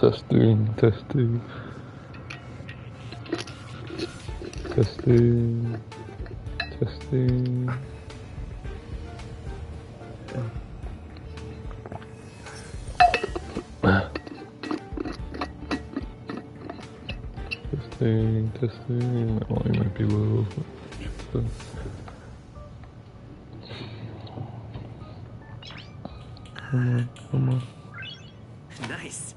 Testing, testing. Testing. Testing. Testing, testing. My volume might be low. Come on, come on. Nice.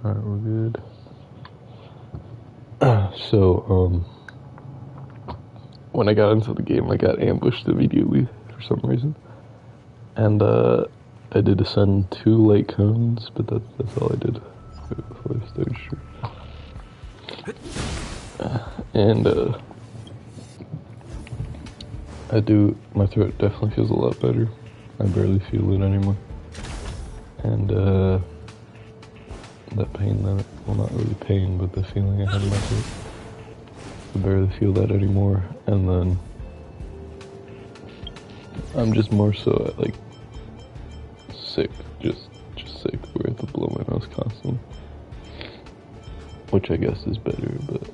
Alright, we're good. So, when I got into the game, I got ambushed immediately for some reason. And, I did ascend 2 light cones, but that's all I did before I started shooting. My throat definitely feels a lot better. I barely feel it anymore. And, that pain, well, not really pain, but the feeling I had in my throat, I barely feel that anymore. And then, I'm just more so, like, sick, just sick, where I have to blow my nose constantly. Which I guess is better, but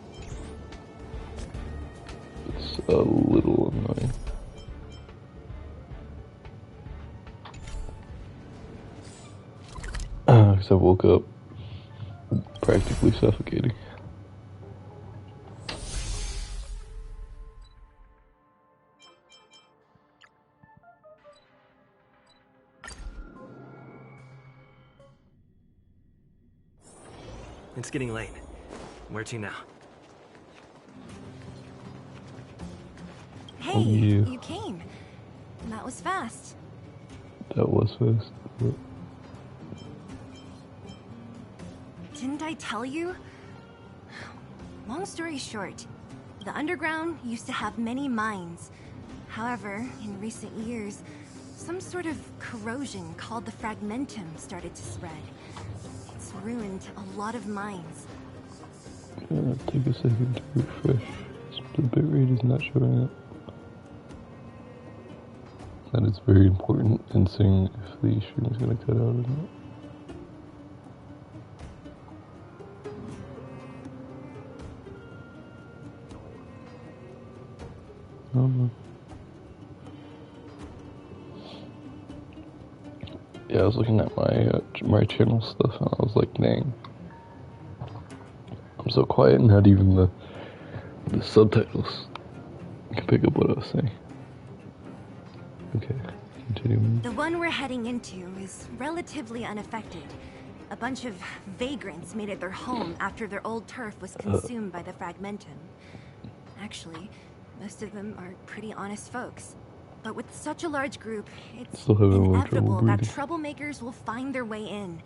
it's a little annoying. Because I woke up practically suffocating. It's getting late. Where to now? Hey, you came. That was fast. That was fast. Didn't I tell you? Long story short, the underground used to have many mines. However, in recent years, some sort of corrosion called the fragmentum started to spread. It's ruined a lot of mines. Take a second to refresh. The bitrate is not showing up. That is very important in seeing if the stream is going to cut out or not. Yeah, I was looking at my channel stuff and I was like, dang, I'm so quiet, not even the subtitles can pick up what I was saying. Okay, continuing. The one we're heading into is relatively unaffected. A bunch of vagrants made it their home after their old turf was consumed by the fragmentum. Actually, most of them are pretty honest folks. But with such a large group, it's inevitable that troublemakers will find their way in.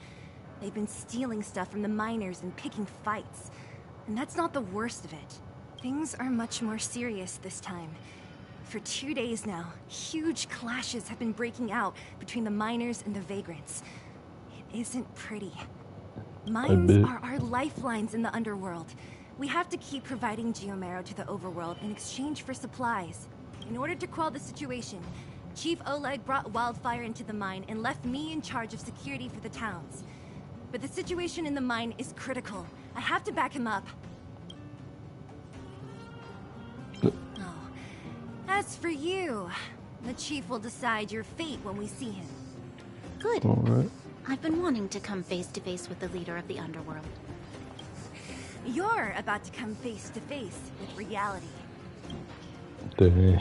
They've been stealing stuff from the miners and picking fights. And that's not the worst of it. Things are much more serious this time. For 2 days now, huge clashes have been breaking out between the miners and the vagrants. It isn't pretty. Mines are our lifelines in the underworld. We have to keep providing geomarrow to the overworld in exchange for supplies. In order to quell the situation, Chief Oleg brought wildfire into the mine and left me in charge of security for the towns. But the situation in the mine is critical. I have to back him up. Oh. As for you, the Chief will decide your fate when we see him. Good. All right. I've been wanting to come face to face with the leader of the underworld. You're about to come face to face with reality. Dang.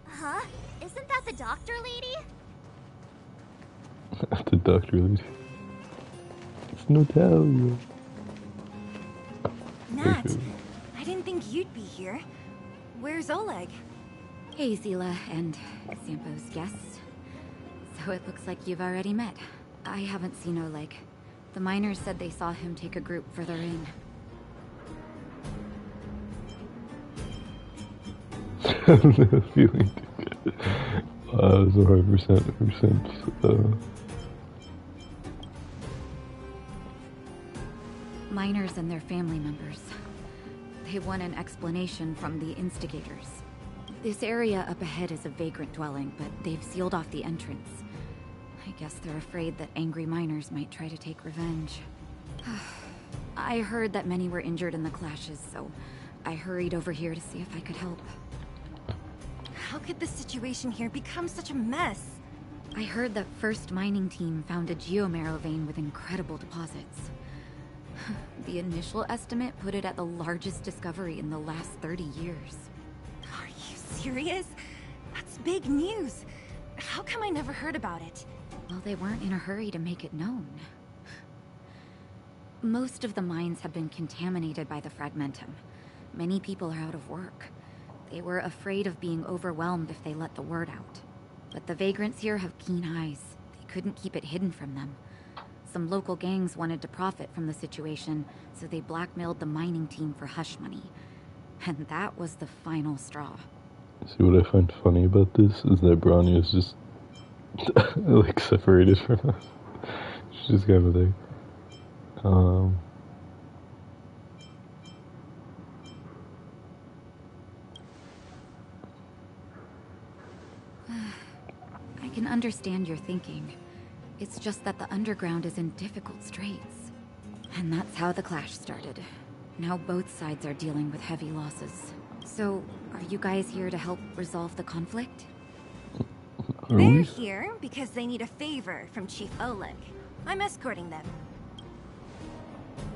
Huh? Isn't that the doctor lady? The doctor lady. It's Natalia. Nat, I didn't think you'd be here. Where's Oleg? Hey, Zila and Sampo's guests. So it looks like you've already met. I haven't seen Oleg. The miners said they saw him take a group further in. I'm feeling so 100%. miners and their family members. They want an explanation from the instigators. This area up ahead is a vagrant dwelling, but they've sealed off the entrance. I guess they're afraid that angry miners might try to take revenge. I heard that many were injured in the clashes, so I hurried over here to see if I could help. How could the situation here become such a mess? I heard that First Mining Team found a geomarrow vein with incredible deposits. The initial estimate put it at the largest discovery in the last 30 years. Are you serious? That's big news. How come I never heard about it? Well, they weren't in a hurry to make it known. Most of the mines have been contaminated by the fragmentum. Many people are out of work. They were afraid of being overwhelmed if they let the word out. But the vagrants here have keen eyes. They couldn't keep it hidden from them. Some local gangs wanted to profit from the situation, so they blackmailed the mining team for hush money. And that was the final straw. See, what I find funny about this is that Branya is just like separated from us. She's just kind of there. I can understand your thinking. It's just that the underground is in difficult straits. And that's how the clash started. Now both sides are dealing with heavy losses. So, are you guys here to help resolve the conflict? They're here because they need a favor from Chief Oleg. I'm escorting them.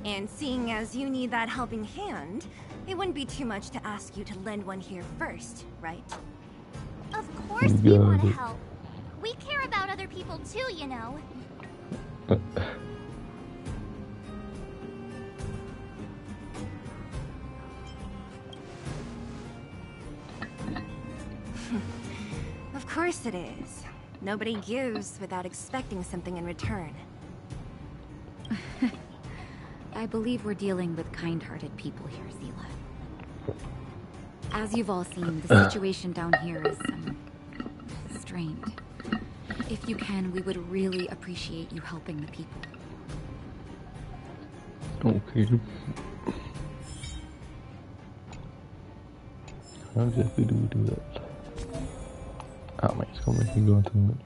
And seeing as you need that helping hand, it wouldn't be too much to ask you to lend one here first, right? Of course we want to help. We care about other people too, you know. Of course it is. Nobody gives without expecting something in return. I believe we're dealing with kind-hearted people here, Zila. As you've all seen, the situation down here is, strained. If you can, we would really appreciate you helping the people. Okay. How exactly do we do that? Oh man, it's gonna make me go into the menus.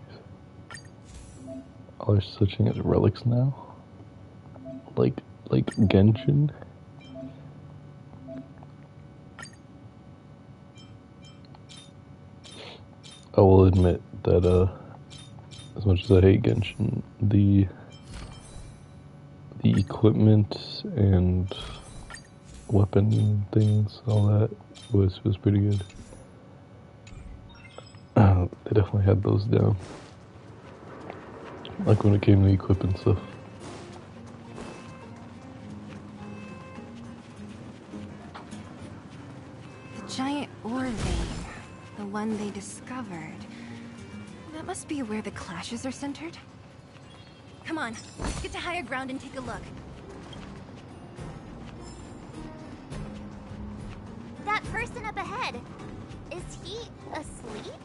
Oh, they're switching as relics now? Like Genshin? I will admit that, as much as I hate Genshin, the equipment and weapon things, all that was pretty good. They definitely had those down. Like when it came to equipping stuff. The giant ore vein. The one they discovered. That must be where the clashes are centered. Come on, let's get to higher ground and take a look. That person up ahead, is he asleep?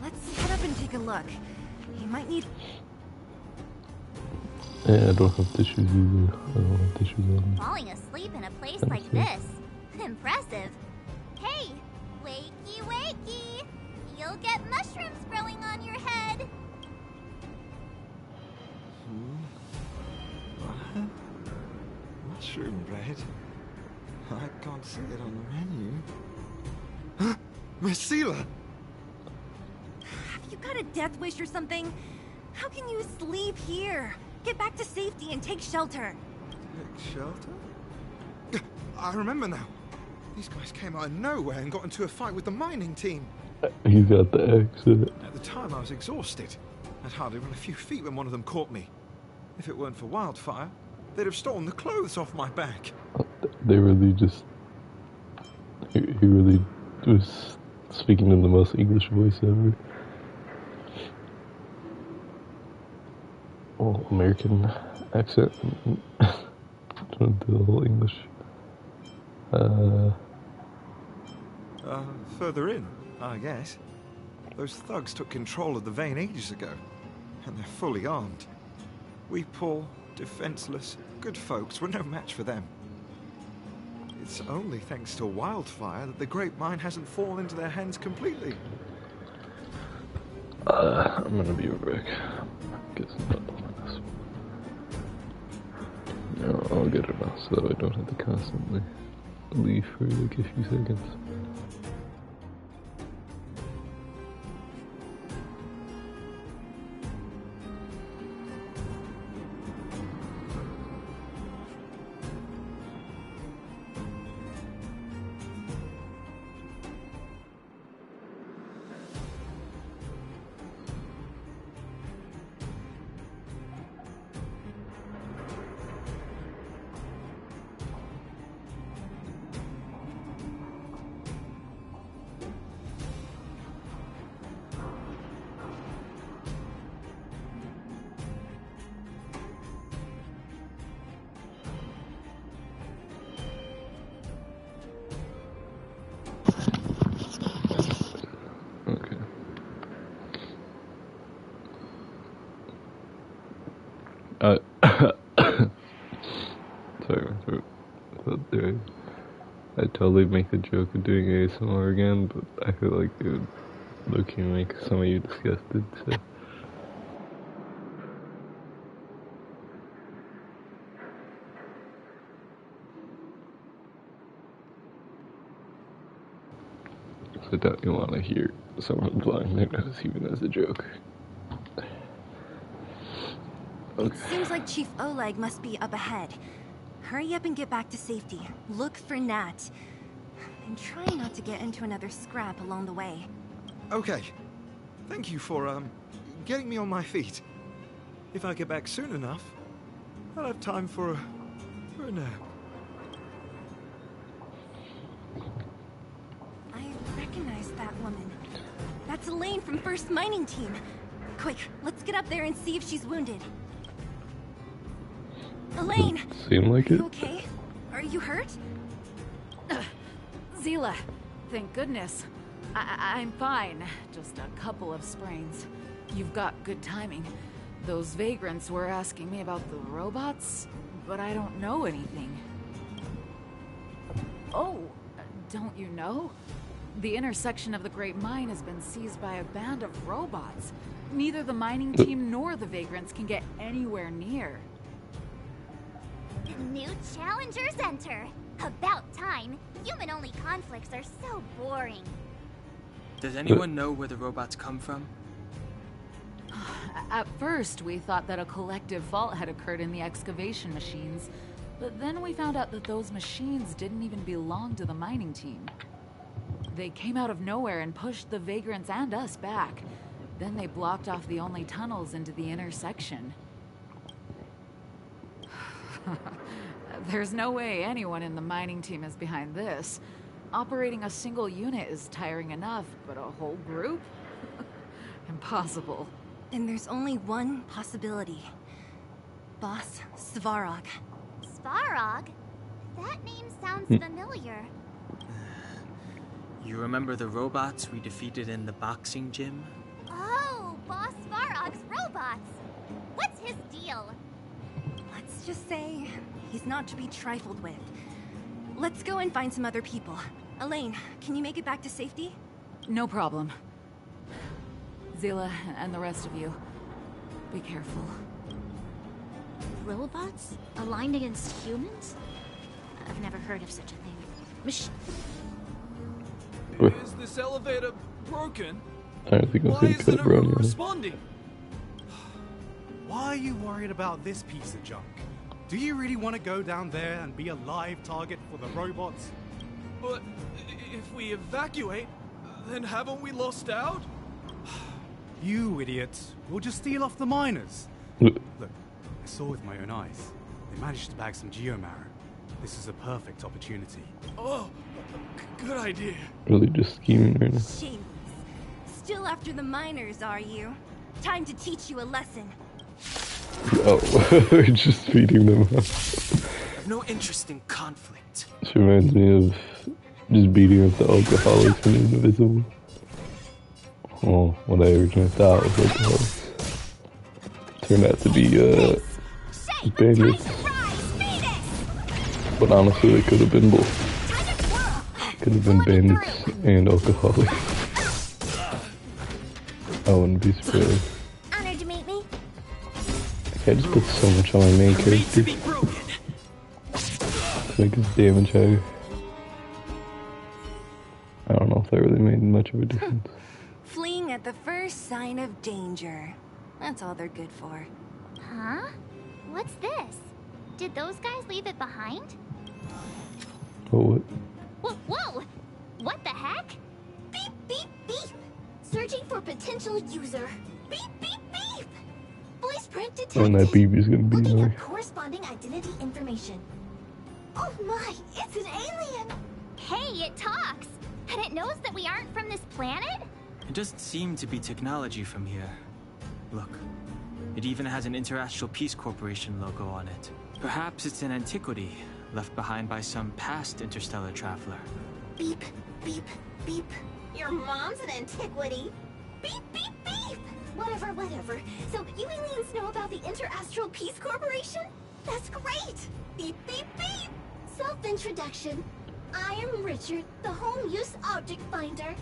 Let's head up and take a look. He might need... Yeah, I don't have tissues either. I don't have tissues on me. Falling asleep in a place like this. Impressive. Hey, wakey wakey. You'll get mushrooms growing on your head. What? Mushroom bread? I can't see it on the menu. Huh? Marcela! Have you got a death wish or something? How can you sleep here? Get back to safety and take shelter. Take shelter? I remember now. These guys came out of nowhere and got into a fight with the mining team. You got the accent. At the time, I was exhausted. I'd hardly run a few feet when one of them caught me. If it weren't for wildfire, they'd have stolen the clothes off my back. They really just... He really was speaking in the most English voice ever. Oh, American accent. Trying to do the whole English. Further in, I guess. Those thugs took control of the vein ages ago, and they're fully armed. We poor, defenseless, good folks were no match for them. It's only thanks to wildfire that the Great Mine hasn't fallen into their hands completely. I'm gonna be right back. Get some help on this. No, I'll get it now so that I don't have to constantly leave for like a few seconds. Sorry, my throat. I'd totally make the joke of doing ASMR again, but I feel like it would low-key make some of you disgusted, so. So don't you want to hear someone blowing their nose even as a joke? Okay. It seems like Chief Oleg must be up ahead. Hurry up and get back to safety. Look for Nat. And try not to get into another scrap along the way. Okay. Thank you for, getting me on my feet. If I get back soon enough, I'll have time for a nap. I recognize that woman. That's Elaine from First Mining Team. Quick, let's get up there and see if she's wounded. Elaine! Seem like it? You okay? Are you hurt? Zila, thank goodness. I'm fine. Just a couple of sprains. You've got good timing. Those vagrants were asking me about the robots, but I don't know anything. Oh, don't you know? The intersection of the Great Mine has been seized by a band of robots. Neither the mining team nor the vagrants can get anywhere near. New challengers enter. About time. Human-only conflicts are so boring. Does anyone know where the robots come from? At first, we thought that a collective fault had occurred in the excavation machines, but then we found out that those machines didn't even belong to the mining team. They came out of nowhere and pushed the vagrants and us back. Then they blocked off the only tunnels into the intersection. There's no way anyone in the mining team is behind this. Operating a single unit is tiring enough, but a whole group? Impossible. Then there's only one possibility. Boss Svarog. Svarog? That name sounds familiar. You remember the robots we defeated in the boxing gym? Oh, Boss Svarog's robots! What's his deal? Let's just say he's not to be trifled with. Let's go and find some other people. Elaine, can you make it back to safety? No problem. Zila and the rest of you, be careful. Robots? Aligned against humans? I've never heard of such a thing. Is this elevator broken? I don't think I'll Why see isn't Cobra everyone anyway. responding? Why are you worried about this piece of junk? Do you really want to go down there and be a live target for the robots? But if we evacuate, then haven't we lost out? You idiots. We'll just steal off the miners. Look, I saw with my own eyes. They managed to bag some geomarrow. This is a perfect opportunity. Oh, good idea. Really just scheming right now. Shameless. Still after the miners, are you? Time to teach you a lesson. Oh, we're just feeding them up. I've no interest in conflict. This reminds me of just beating up the alcoholics and Indivisible. Oh, what I originally thought was alcoholics. Turned out to be, bandits. But honestly, they could have been both. Could have been bandits and alcoholics. I wouldn't be surprised. Honored to meet me. I just put so much on my main character to make his damage higher. I don't know if that really made much of a difference. Fleeing at the first sign of danger. That's all they're good for. Huh? What's this? Did those guys leave it behind? Oh, what? Whoa! What the heck? Beep, beep, beep. Searching for potential user. Beep, beep, beep. Voice print detected. And that BB's gonna be Looking there. at corresponding identity information. Oh my, it's an alien. Hey, it talks. And it knows that we aren't from this planet? It doesn't seem to be technology from here. Look, it even has an Interastral Peace Corporation logo on it. Perhaps it's an antiquity left behind by some past interstellar traveler. Beep, beep, beep. Your mom's an antiquity. Beep, beep, beep. Whatever. So you aliens know about the Interastral Peace Corporation? That's great. Beep, beep, beep. Self-introduction. I am Richard, the Home Use Object Finder.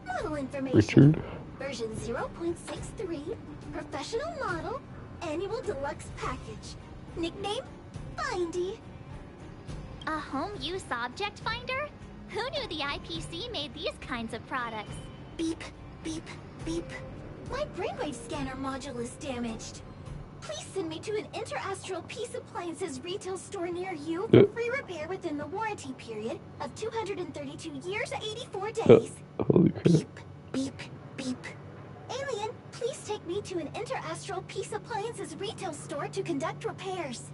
Model information. Richard? Version 0.63. Professional model. Annual deluxe package. Nickname? Findy. A home use object finder? Who knew the IPC made these kinds of products? Beep, beep, beep. My brainwave scanner module is damaged. Please send me to an Interastral Peace Appliances retail store near you for free repair within the warranty period of 232 years, 84 days. Holy crap. Beep, beep, beep. Alien, please take me to an Interastral Peace Appliances retail store to conduct repairs.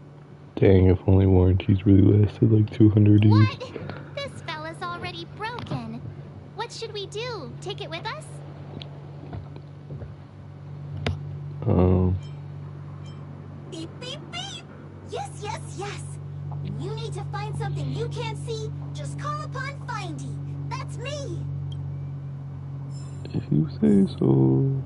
Dang, if only warranties really lasted like 200 years. What? This fella's already broken. What should we do? Take it with us? Beep, beep, beep! Yes. You need to find something you can't see, just call upon Findy. That's me! If you say so.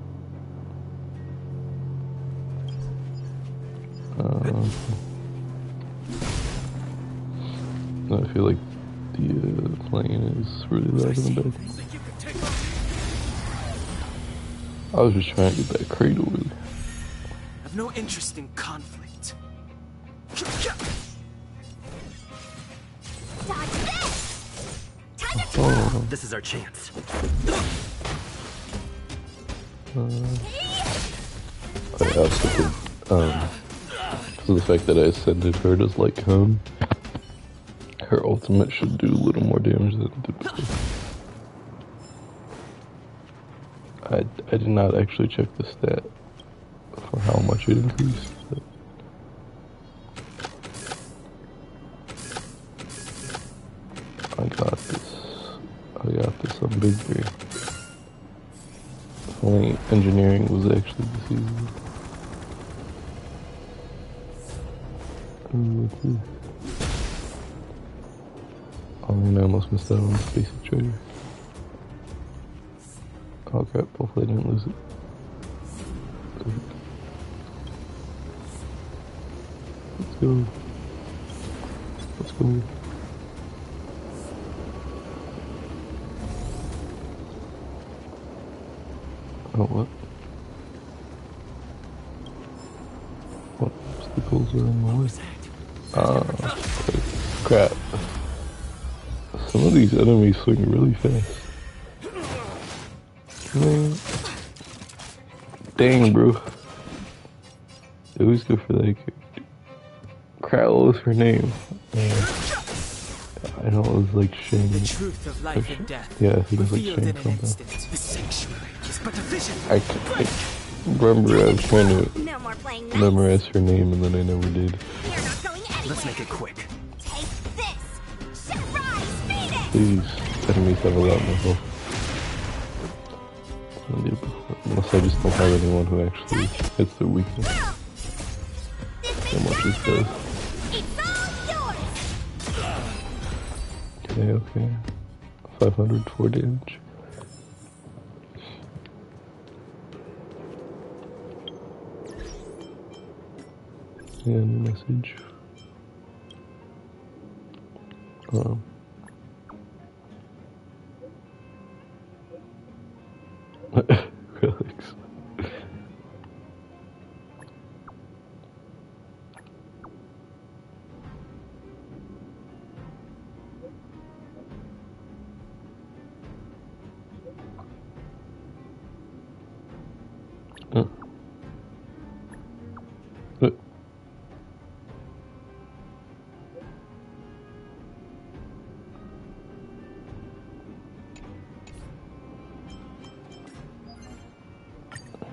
I feel like the plane is really loud in the back. I was just trying to get that crate over there. I have no interest in conflict. Dodge this! Time to Oh. This is our chance. I also could, because of the fact that I ascended her as like home, her ultimate should do a little more damage than typical. I did not actually check the stat for how much it increased. But I got this on Big Three. If only engineering was actually this easy. What's this? Oh man, I almost missed out on the basic treasure. Oh crap, hopefully I didn't lose it. Let's go. Let's go. Oh, what? What obstacles are in my way? Crap. Some of these enemies swing really fast. Man. Dang, bro. They always go for that character. Crap, what was her name? I know it was like Shane. The truth of life and death. Yeah, I think it was like revealed Shane in an something. instant. The sanctuary is but a vision. I remember I was trying to No more playing nice. memorize her name and then I never did. You're not going anywhere. Let's make it quick. Take this. Surprise, beat it. These enemies have a lot more health than they did before. Unless I just don't have anyone who actually hits their weakness. So much as does. It's all yours! Okay. 504 damage. And message. Relics.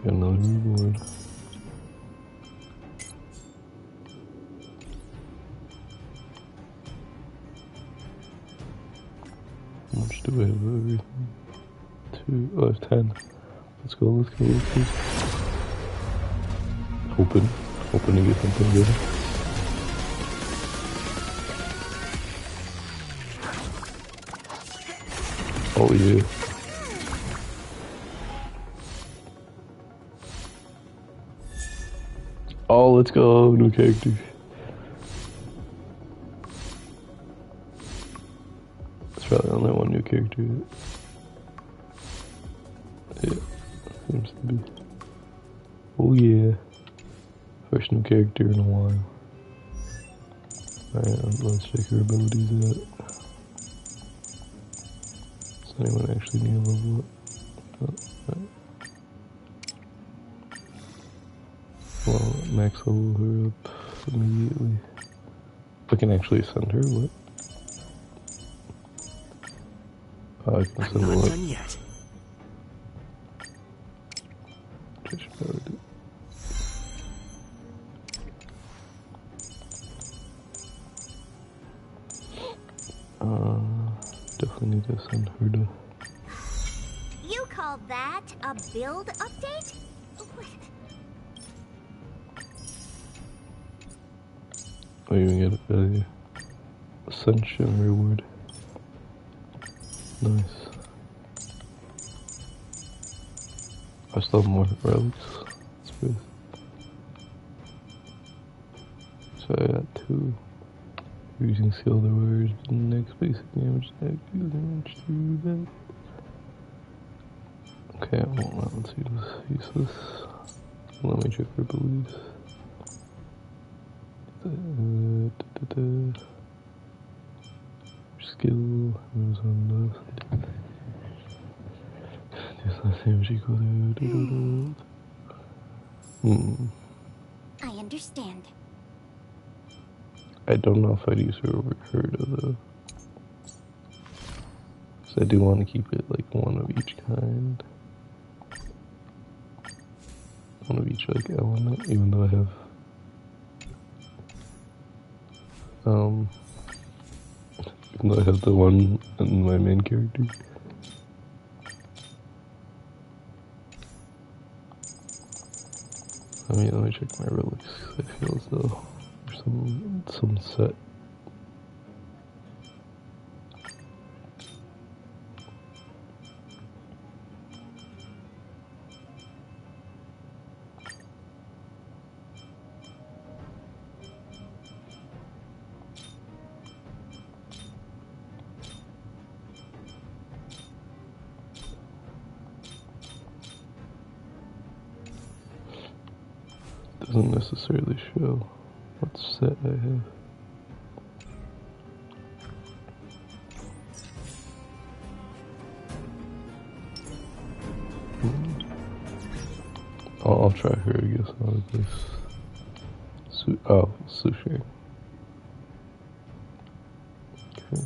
Got another reward. How much do I have of everything? 2, I have 10. Let's go, let's go, let's go. Hoping to get something good. Oh yeah. Oh, let's go, new character. It's probably only one new character. Yeah, seems to be. Oh yeah. First new character in a while. Alright, let's check her abilities out. Does anyone actually need a level up? Oh, right. Well, max level her up immediately. I can actually send her, what? Oh, I can send her what? Done yet. I should probably do. Definitely need to send her to. You call that a build update? Oh, you can get a ascension reward. Nice. I still have more relics. That's good. So I got 2. Using skilled words, next basic damage attack, damage to that. Okay, I won't let let's use this. Let me check her beliefs. Skill moves on left. Just less damage equal to. I understand. I don't know if I'd use her over her though. So I do want to keep it like one of each kind. One of each like element, even though I have even though I have the one in my main character. Let me check my relics. I feel as though there's some set. Doesn't necessarily show what set I have. I'll try her, I guess, out of this. Sushi. Okay.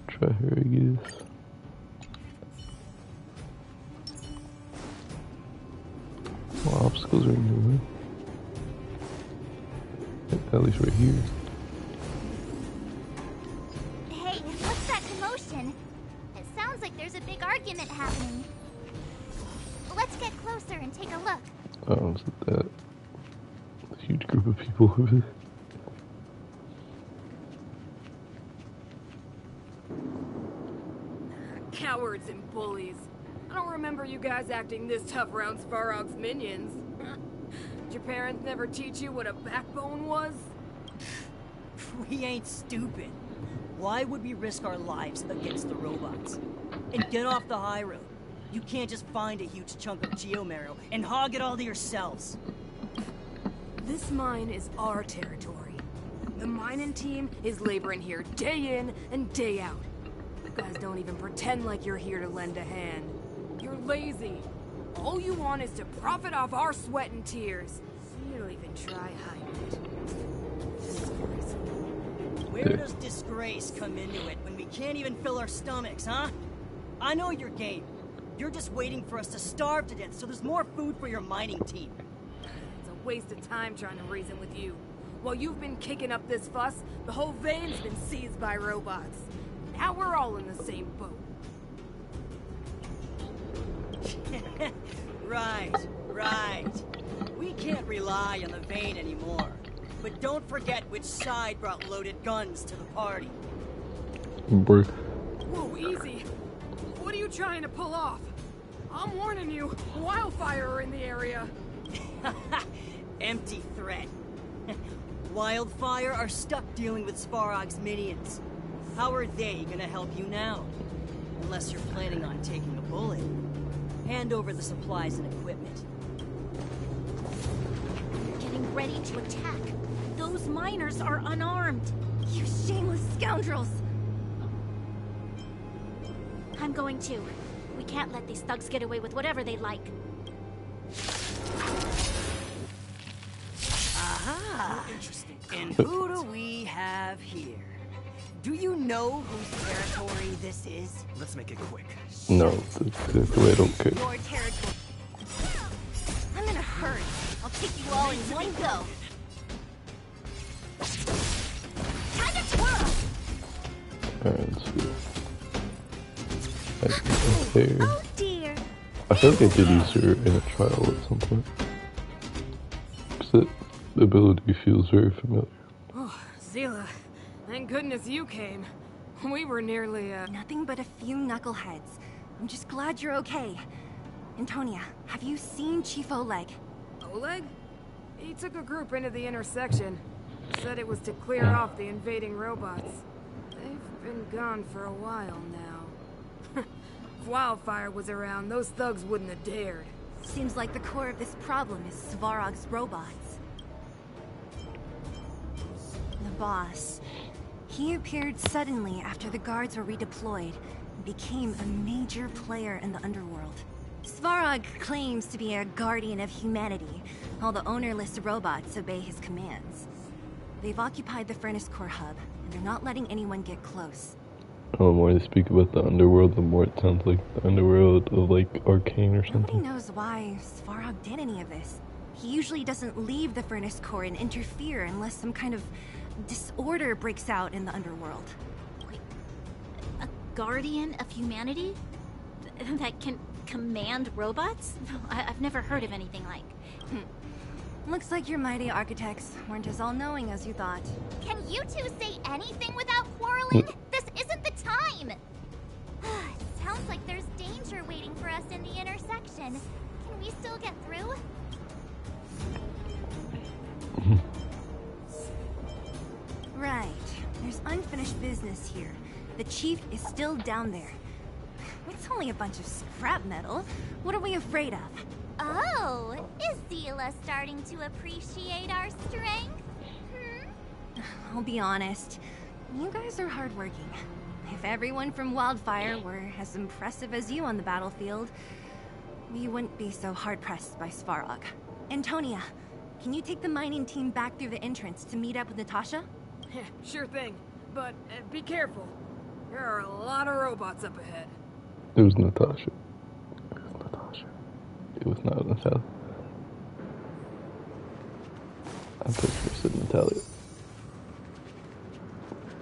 Try her, I guess. Well, obstacles are moving. At least right here. Hey, what's that commotion? It sounds like there's a big argument happening. Let's get closer and take a look. Oh, is it that? A huge group of people over there. Cowards and bullies. I don't remember you guys acting this tough around Svarog's minions. Did your parents never teach you what a backbone was? We ain't stupid. Why would we risk our lives against the robots? And get off the high road. You can't just find a huge chunk of geomarrow and hog it all to yourselves. This mine is our territory. The mining team is laboring here day in and day out. You guys don't even pretend like you're here to lend a hand. You're lazy. All you want is to profit off our sweat and tears. So you don't even try hiding it. Where does disgrace come into it when we can't even fill our stomachs, huh? I know your game. You're just waiting for us to starve to death so there's more food for your mining team. It's a waste of time trying to reason with you. While you've been kicking up this fuss, the whole vein's been seized by robots. Now we're all in the same boat. Right. We can't rely on the vein anymore. But don't forget which side brought loaded guns to the party. Whoa, easy. What are you trying to pull off? I'm warning you, wildfire are in the area. Empty threat. Wildfire are stuck dealing with Svarog's minions. How are they gonna help you now? Unless you're planning on taking a bullet. Hand over the supplies and equipment. Getting ready to attack. Those miners are unarmed. You shameless scoundrels! I'm going to. We can't let these thugs get away with whatever they like. Aha! And who do we have here? Do you know whose territory this is? Let's make it quick. No, that's the way I don't care. Your territory. I'm in a hurry. I'll take you all in one go. Time to twirl! Alright, let's see. Oh dear. I feel like I did use her in a trial at some point. Because the ability feels very familiar. Oh, Zila, thank goodness you came. We were nearly, Nothing but a few knuckleheads. I'm just glad you're okay. Antonia, have you seen Chief Oleg? Oleg? He took a group into the intersection. Said it was to clear off the invading robots. They've been gone for a while now. If Wildfire was around, those thugs wouldn't have dared. Seems like the core of this problem is Svarog's robots. The boss. He appeared suddenly after the guards were redeployed and became a major player in the underworld. Svarog claims to be a guardian of humanity, while the ownerless robots obey his commands. They've occupied the Furnace Core hub, and they're not letting anyone get close. Oh, the more they speak about the underworld, the more it sounds like the underworld of, like, Arcane or something. Nobody knows why Svarog did any of this. He usually doesn't leave the Furnace Core and interfere unless some kind of disorder breaks out in the underworld. Wait, a guardian of humanity? That can command robots? I've never heard of anything like. Looks like your mighty architects weren't as all-knowing as you thought. Can you two say anything without quarreling? This isn't the time! Sounds like there's danger waiting for us in the intersection. Can we still get through? Right. There's unfinished business here. The chief is still down there. It's only a bunch of scrap metal. What are we afraid of? Oh, is Zila starting to appreciate our strength? I'll be honest. You guys are hardworking. If everyone from Wildfire were as impressive as you on the battlefield, we wouldn't be so hard-pressed by Svarog. Antonia, can you take the mining team back through the entrance to meet up with Natasha? Yeah, sure thing. But be careful. There are a lot of robots up ahead. It was Natasha. It was not Natalia. I'm pretty sure it said Natalia.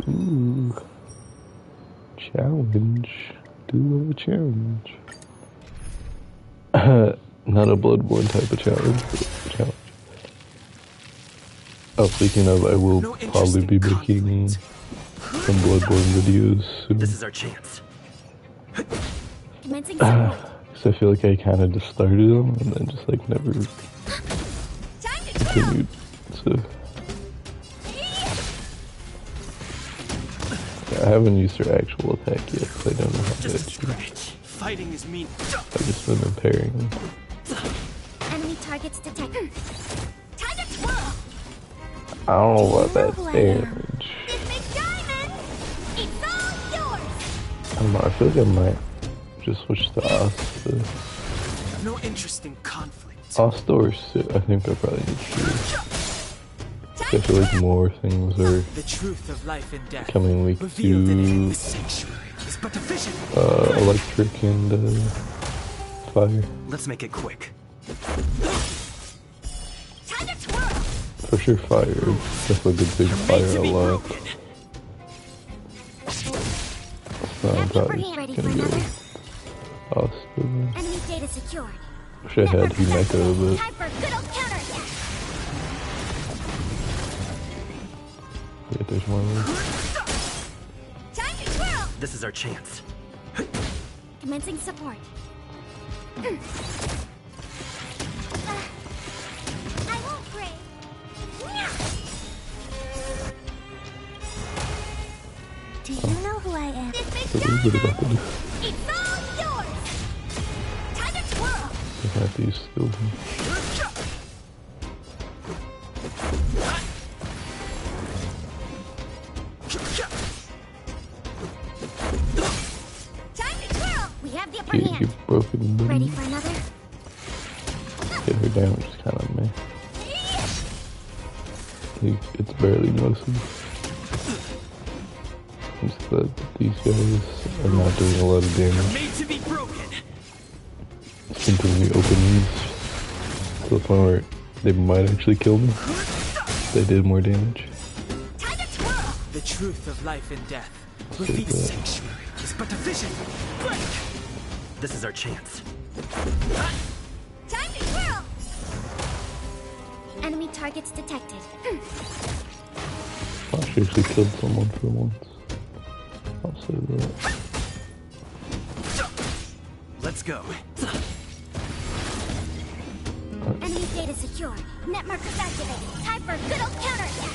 Ooh. Challenge. Do love a challenge. Not a Bloodborne type of challenge, but a challenge. Oh, speaking of, I will probably be making some Bloodborne videos soon. This is our chance. So I feel like I kind of just started them and then just like never continued. So I haven't used her actual attack yet, because I don't know how to achieve. Fighting is mean. I've just been impairing them. Enemy targets detected. Time to twirl! I don't know about that damage. This big diamond! It's all yours! I don't know, I feel like I might just switch to Asta. No interest in conflict. Asta or Sit, I think I probably need to do. I feel like more things are The truth of life and death. becoming weak Revealed in to the sanctuary is but a vision. electric and fire. Let's make it quick. Time to twirl! For sure fire. Definitely good thing fire a lot. So I'm probably just gonna go with Asta. Enemy data secured. Wish I had Himeka, but Time for good old counterattack! yeah, there's one more. Time to twirl! This is our chance. Commencing support. I won't break. Do you know who I am? This big So what is it about to do? It's all yours! Time to twirl! I have to use skill. Time to twirl! We have the upper Get hand. you broken. Ready for another? Hit her damage is kind of meh. It's barely noticeable. It's that these guys are not doing a lot of damage. Made to be broken. Continually open these to the point where they might actually kill me. They did more damage. Time to twirl! The truth of life and death. Let's take Revealed that. sanctuary is but a vision. Break. This is our chance. Time to twirl! Enemy targets detected. Oh, she actually killed someone for once. I'll say that. Let's go. Enemy data secured. Net markers activated. Time for a good old counterattack.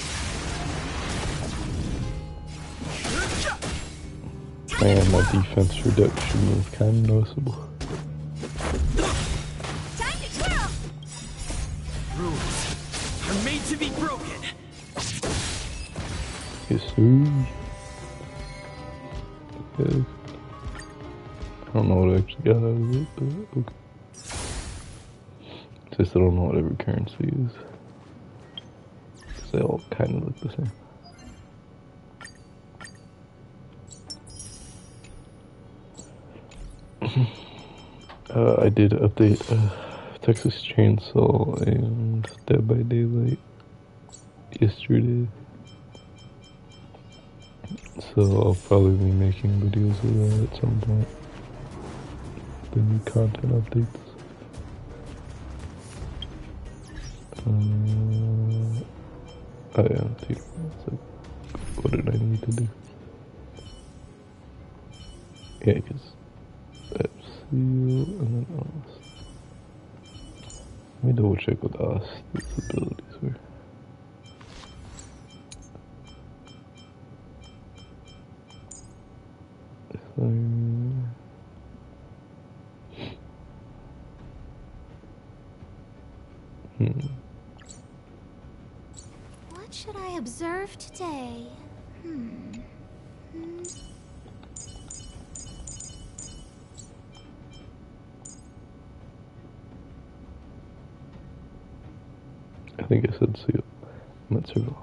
Man, my defense reduction is kind of noticeable. Time to twirl! Rules are made to be broken. Yes, sir. Okay. I don't know what I actually got out of it, but okay. Just I don't know what every currency is. 'Cause they all kind of look the same. I did update Texas Chainsaw and Dead by Daylight yesterday. So I'll probably be making videos of that at some point. The new content updates. Oh yeah, dude. So what did I need to do? Yeah, because that's seal and then us. Let me double check what us its abilities were. What should I observe today? I think I said seal. I meant circle.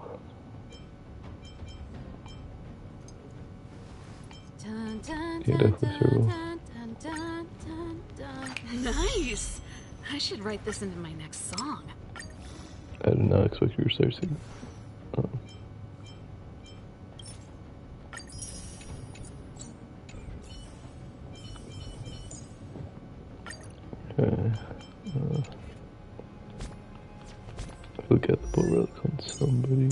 Yeah, definitely circle. Nice! I should write this into my next song. I did not expect you to start singing. Okay. Look at the boat relics on somebody.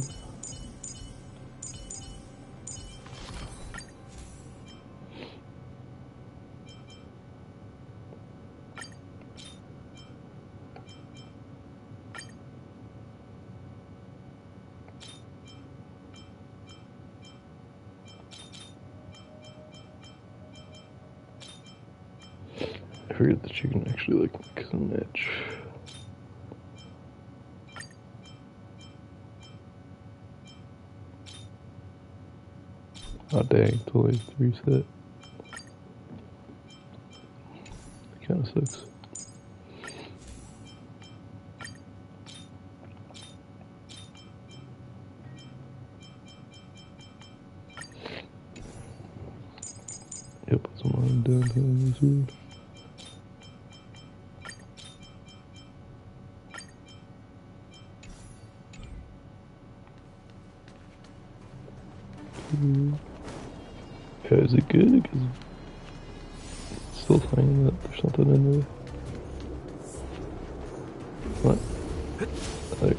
I figured that you can actually like mix and match. Oh dang, totally reset. Kinda sucks. Yep, put some line down here as well. Yeah, is it good? Because it's still saying that there's something in there. What? There.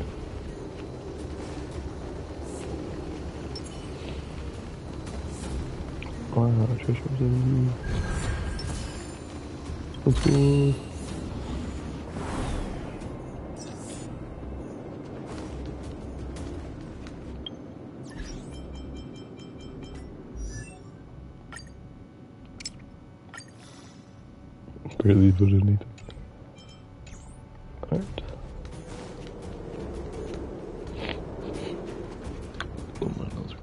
Wow, treasures over here. Let's go. Barely put anything. Alright. Oh my nose.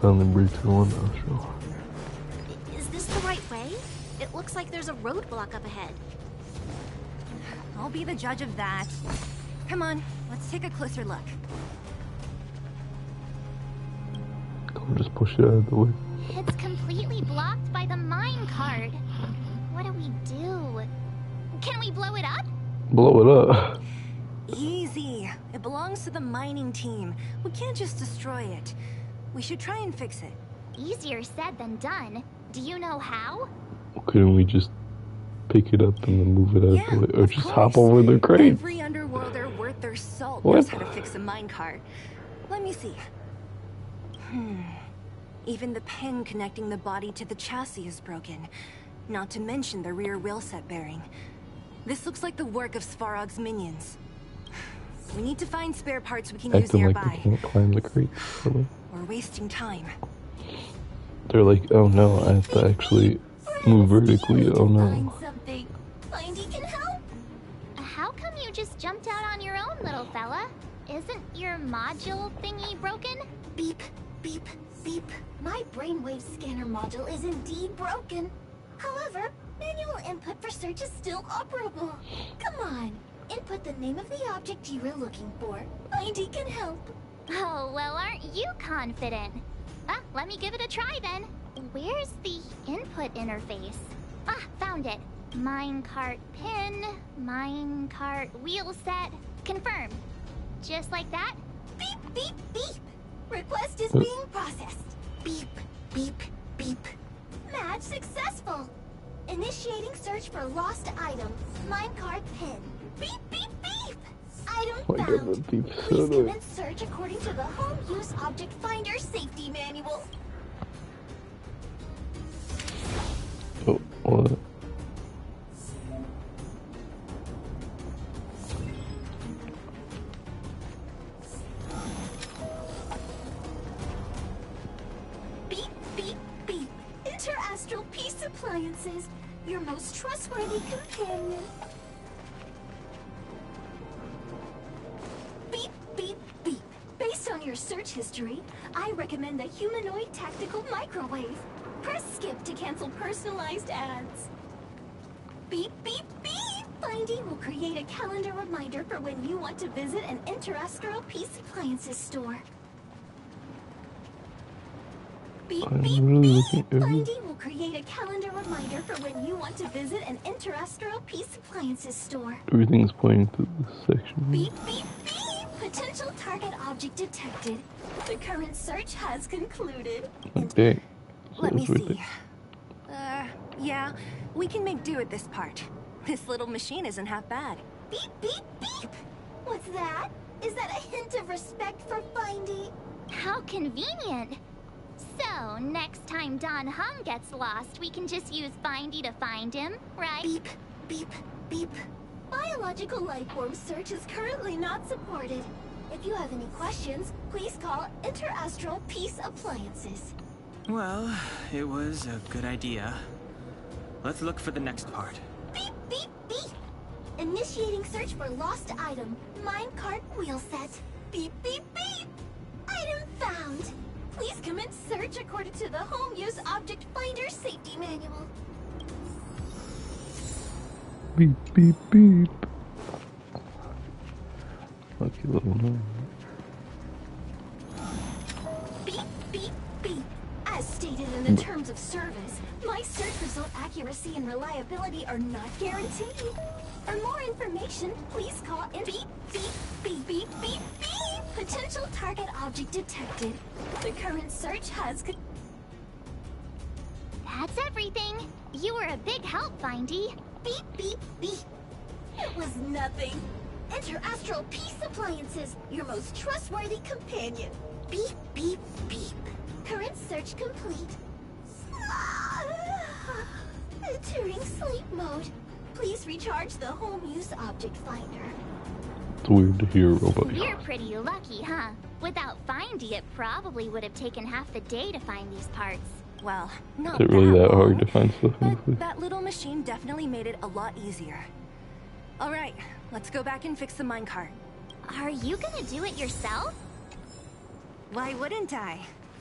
Found the breakthrough one nostril. Is this the right way? It looks like there's a roadblock up ahead. I'll be the judge of that. Come on, let's take a closer look. I'll just push it out of the way. It's completely blocked by the mine cart. What do we do? Can we blow it up? Blow it up. Easy. It belongs to the mining team. We can't just destroy it. We should try and fix it. Easier said than done. Do you know how? Couldn't we just pick it up and then move it out of the way? Or just course. hop over the crate? Every underworlder worth their salt What? knows how to fix a minecart. Let me see. Even the pin connecting the body to the chassis is broken. Not to mention the rear wheel set bearing. This looks like the work of Svarog's minions. We need to find spare parts we can use Acting nearby. like they can't climb the crate. Really? We're wasting time. They're like, oh no, I have to actually move vertically. Oh no. Something. Findy can help. How come you just jumped out on your own, little fella? Isn't your module thingy broken? Beep, beep, beep. My brainwave scanner module is indeed broken. However, manual input for search is still operable. Come on, input the name of the object you were looking for. Findy can help. Oh, well, aren't you confident? Let me give it a try then. Where's the input interface? Ah, found it. Minecart pin, minecart wheel set, confirmed. Just like that. Beep, beep, beep. Request is being processed. Beep, beep, beep. Match successful. Initiating search for lost item. Minecart pin. Beep, beep, beep. Item Oh my God, found. that beep's so Please annoying. commence search according to the Home Use Object Finder Safety Manual. Oh, what? Beep, beep, beep. Interastral Peace Appliances, your most trustworthy companion. Beep, beep, beep. Based on your search history, I recommend the humanoid tactical microwave. Press skip to cancel personalized ads. Beep, beep, beep. Findy will create a calendar reminder for when you want to visit an Interastral Peace Appliances store. Beep, I'm beep, really beep. looking every- Findy will create a calendar reminder for when you want to visit an Interastral Peace Appliances store. Everything's pointing to this section. Beep, beep, beep. Potential target object detected. The current search has concluded. Dang. So Let me it's right see. Yeah, we can make do with this part. This little machine isn't half bad. Beep, beep, beep! What's that? Is that a hint of respect for Findy? How convenient. So, next time Don Hum gets lost, we can just use Findy to find him, right? Beep, beep, beep. Biological life form search is currently not supported. If you have any questions, please call Interastral Peace Appliances. Well, it was a good idea. Let's look for the next part. Beep, beep, beep! Initiating search for lost item. Minecart wheel set. Beep, beep, beep! Item found! Please commence search according to the Home Use Object Finder Safety Manual. Beep, beep, beep. Lucky little man. Beep, beep, beep. As stated in the terms of service, my search result accuracy and reliability are not guaranteed. For more information, please call in beep, beep, beep, beep, beep, beep. Potential target object detected. The current search has... That's everything. You were a big help, Findy. Beep, beep, beep. It was nothing. Interastral Peace Appliances, your most trustworthy companion. Beep, beep, beep. Current search complete. Entering sleep mode. Please recharge the Home Use Object Finder. It's weird to hear a robot. We're pretty lucky, huh? Without Findy, it probably would have taken half the day to find these parts. Well, not Is it really that hard long, to find stuff in this place? but that little machine definitely made it a lot easier. All right, let's go back and fix the minecart. Are you gonna do it yourself? Why wouldn't I?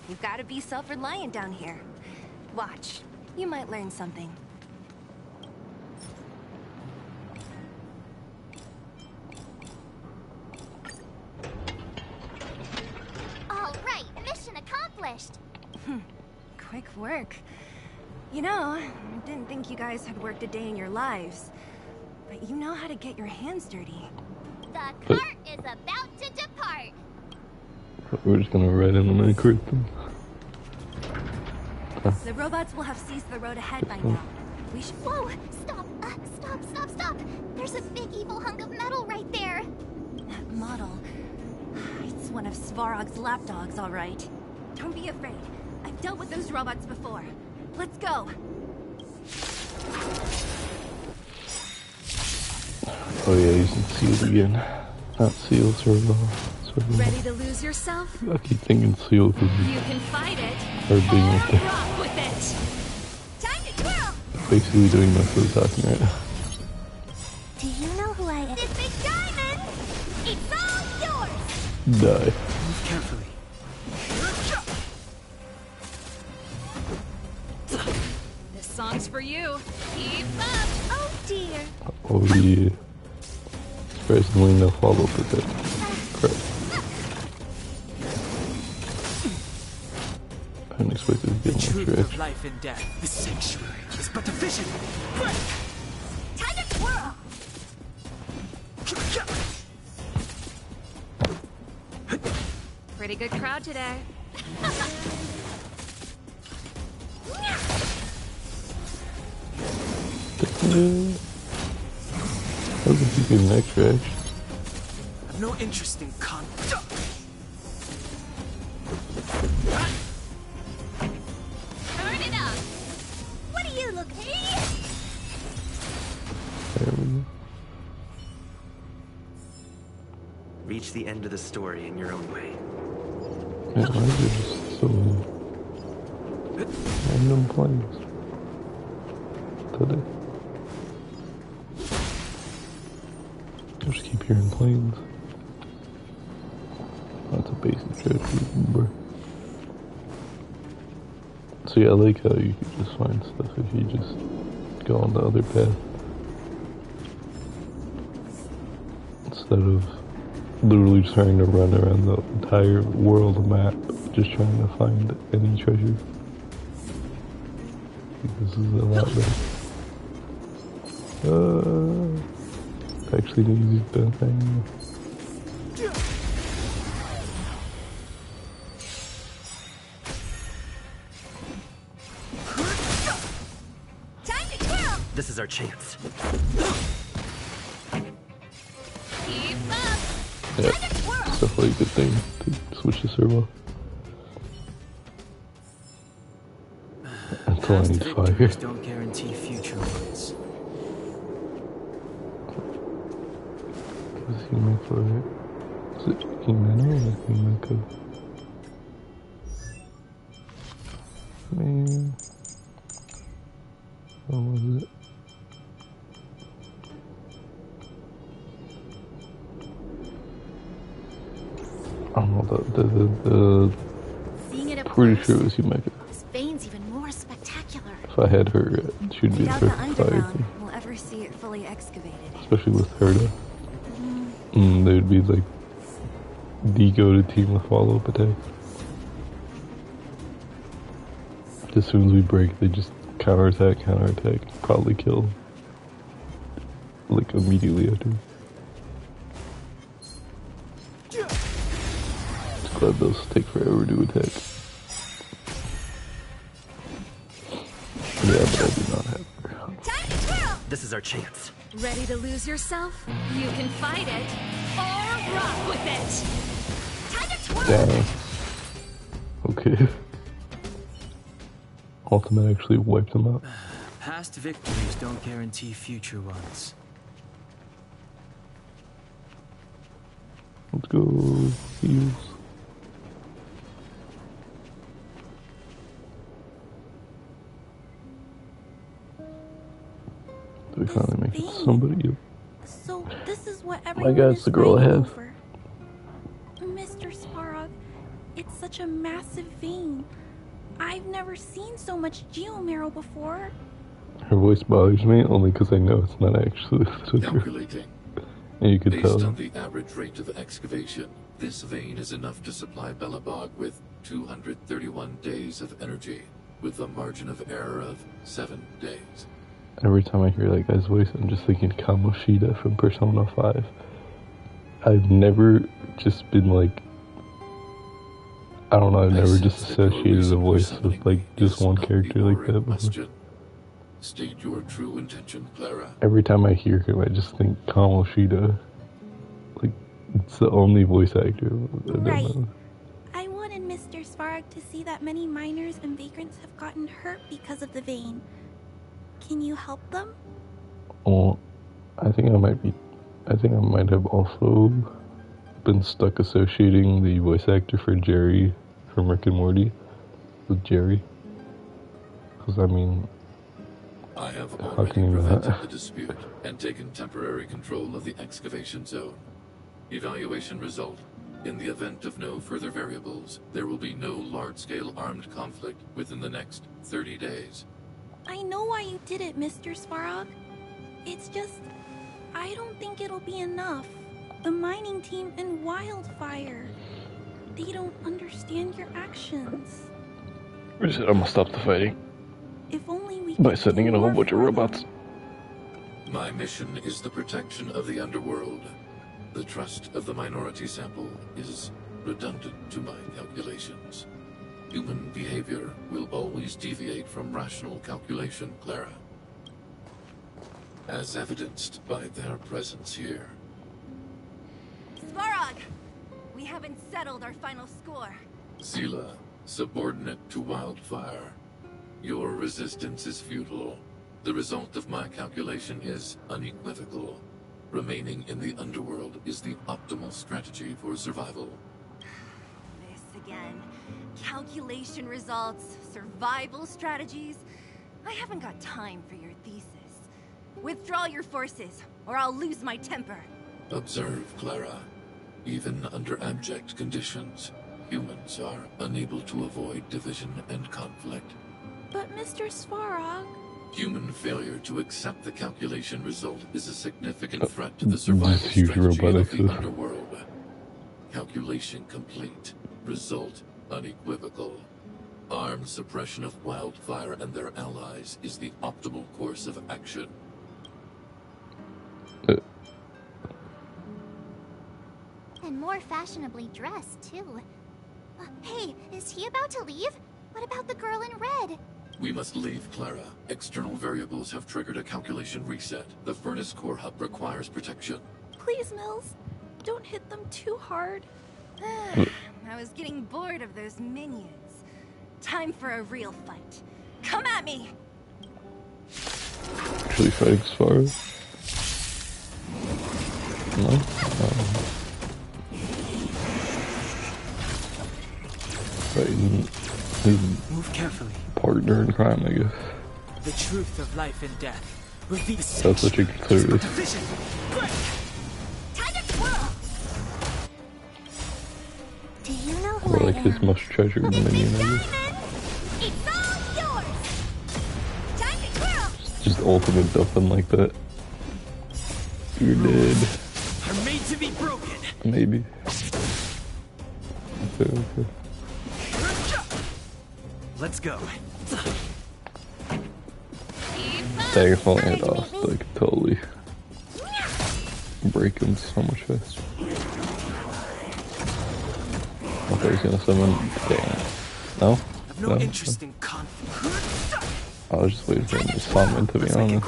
You've got to be self-reliant down here. Watch, you might learn something. All right, mission accomplished. Quick work. You know, I didn't think you guys had worked a day in your lives, but you know how to get your hands dirty. The cart is about to depart. We're just gonna ride in the minecart then. The robots will have seized the road ahead by now. We should... Whoa! Stop! Stop! Stop! Stop! There's a big evil hunk of metal right there. That model... It's one of Svarog's lapdogs, all right. Don't be afraid. I've dealt with those robots before. Let's go. Oh yeah, using seals again. Not seals or Ready to lose yourself? I keep thinking seal because You can fight it. or being Or like that. rock with it. Time to twirl. Basically doing most of the talking right now. Do you know who I am? This big diamond! It's all yours! Die. Move carefully. This song's for you. Keep up. Oh dear. Oh yeah. Surprisingly no follow-up with that. Crap. I didn't expect it to The get much truth of reaction. life and death. The sanctuary is but a vision. Time to twirl. Pretty good crowd today. I was thinking an extra action. No interest in con. Turn it up! What do you look at? There we go. Reach the end of the story in your own way. Man, why is there just so many random planes today? I just keep hearing planes. That's a basic strategy, bro. So yeah, I like how you can just find stuff if you just go on the other path. Instead of literally trying to run around the entire world map, just trying to find any treasure. This is a lot better. Actually need to use that thing. Time to twirl. This is our chance. Yeah, it's definitely a good thing to switch to servo. Until I Past need fire. victories don't guarantee future ones. What does he make for it? Is it King Mana or King Mecha? Man. What was it? I don't know, Seeing it up pretty close, sure it was Yumeka. this vein's even more spectacular. If I had her, she'd be a Without the perfect fire underground, thing. we'll ever see it fully excavated. Especially with Herda. They would be like the go-to team with follow-up attack. As soon as we break, they just counterattack, probably kill. Like immediately after. Just glad those take forever to attack. Yeah, but I do not have her. This is our chance. Ready to lose yourself? You can fight it, or rock with it! Time to twirl! Damn. Okay. Ultimate actually wiped them out. Past victories don't guarantee future ones. Let's go. Heals. Do we finally make it to somebody? So this is what My everyone God, is it's the girl I fighting have. over. Mr. Sparog, it's such a massive vein. I've never seen so much geomarrow before. Her voice bothers me only because I know it's not actually the Calculating. And you could Based tell. on the average rate of excavation, this vein is enough to supply Belobog with 231 days of energy, with a margin of error of 7 days. Every time I hear that guy's voice, I'm just thinking Kamoshida from Persona 5. I've never just been like, I don't know, I've never just associated a voice with like just one character like that before. State your true intention, Clara. Every time I hear him, I just think Kamoshida. Like, it's the only voice actor. Right. I wanted Mr. Svarog to see that many miners and vagrants have gotten hurt because of the vein. Can you help them? Well, I think I might have also been stuck associating the voice actor for Jerry from Rick and Morty with Jerry. Because, I mean, I have how already can you prevented not? the dispute and taken temporary control of the excavation zone. Evaluation result. In the event of no further variables, there will be no large-scale armed conflict within the next 30 days. I know why you did it, Mr. Svarog. It's just, I don't think it'll be enough. The mining team and Wildfire, they don't understand your actions. I'm gonna stop the fighting If only we by could sending do in a whole more bunch of for robots. My mission is the protection of the underworld. The trust of the minority sample is redundant to my calculations. Human behavior will always deviate from rational calculation, Clara. As evidenced by their presence here. Svarog! We haven't settled our final score. Sela, subordinate to Wildfire. Your resistance is futile. The result of my calculation is unequivocal. Remaining in the underworld is the optimal strategy for survival. This again. Calculation results, survival strategies. I haven't got time for your thesis. Withdraw your forces, or I'll lose my temper. Observe, Clara. Even under abject conditions, humans are unable to avoid division and conflict. But Mr. Svarog... Human failure to accept the calculation result is a significant threat to the survival huge strategy of robotics. the underworld. Calculation complete. Result unequivocal. Armed suppression of Wildfire and their allies is the optimal course of action. And more fashionably dressed, too. Hey, is he about to leave? What about the girl in red? We must leave, Clara. External variables have triggered a calculation reset. The furnace core hub requires protection. Please, Mills. don't hit them too hard. I was getting bored of those minions. Time for a real fight. Come at me! Actually fighting Svarog? No? Fighting his Move carefully. partner in crime, I guess. The truth of life and death. Reveal. That's what you consider this. Vision. Time to twirl. Do you know who Or I like his am? most treasured minion, I guess. It's all yours. Time to twirl. Just ultimate duffing like that. You're dead. Are made to be broken. Maybe. Okay. Let's go. Dang, if only I had off, I could totally break him so much faster. I thought he was gonna summon. Dang. No? I've no interest in conflict. I was just waiting for him to summon, to be honest.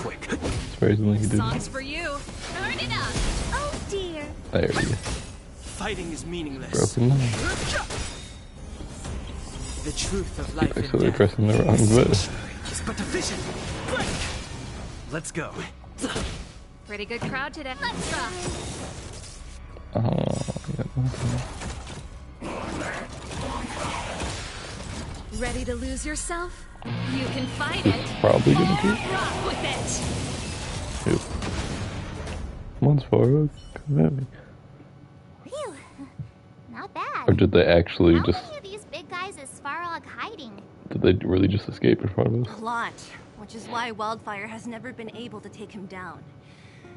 Surprisingly, he didn't. Song's for you. Turn it up. Oh dear. There we go. Fighting is meaningless. Broken. The truth of life and Actually death. pressing the wrong button. It's but a vision. Let's go. Pretty good crowd today. Let's rock. Ready to lose yourself? You can fight it. Probably gonna or be. rock with it. Yep. Come on, Svarog. Come at me. Phew. Not bad. Or did they actually How just... many of these big guys is Svarog hiding? Did they really just escape in front of us? A lot, which is why Wildfire has never been able to take him down.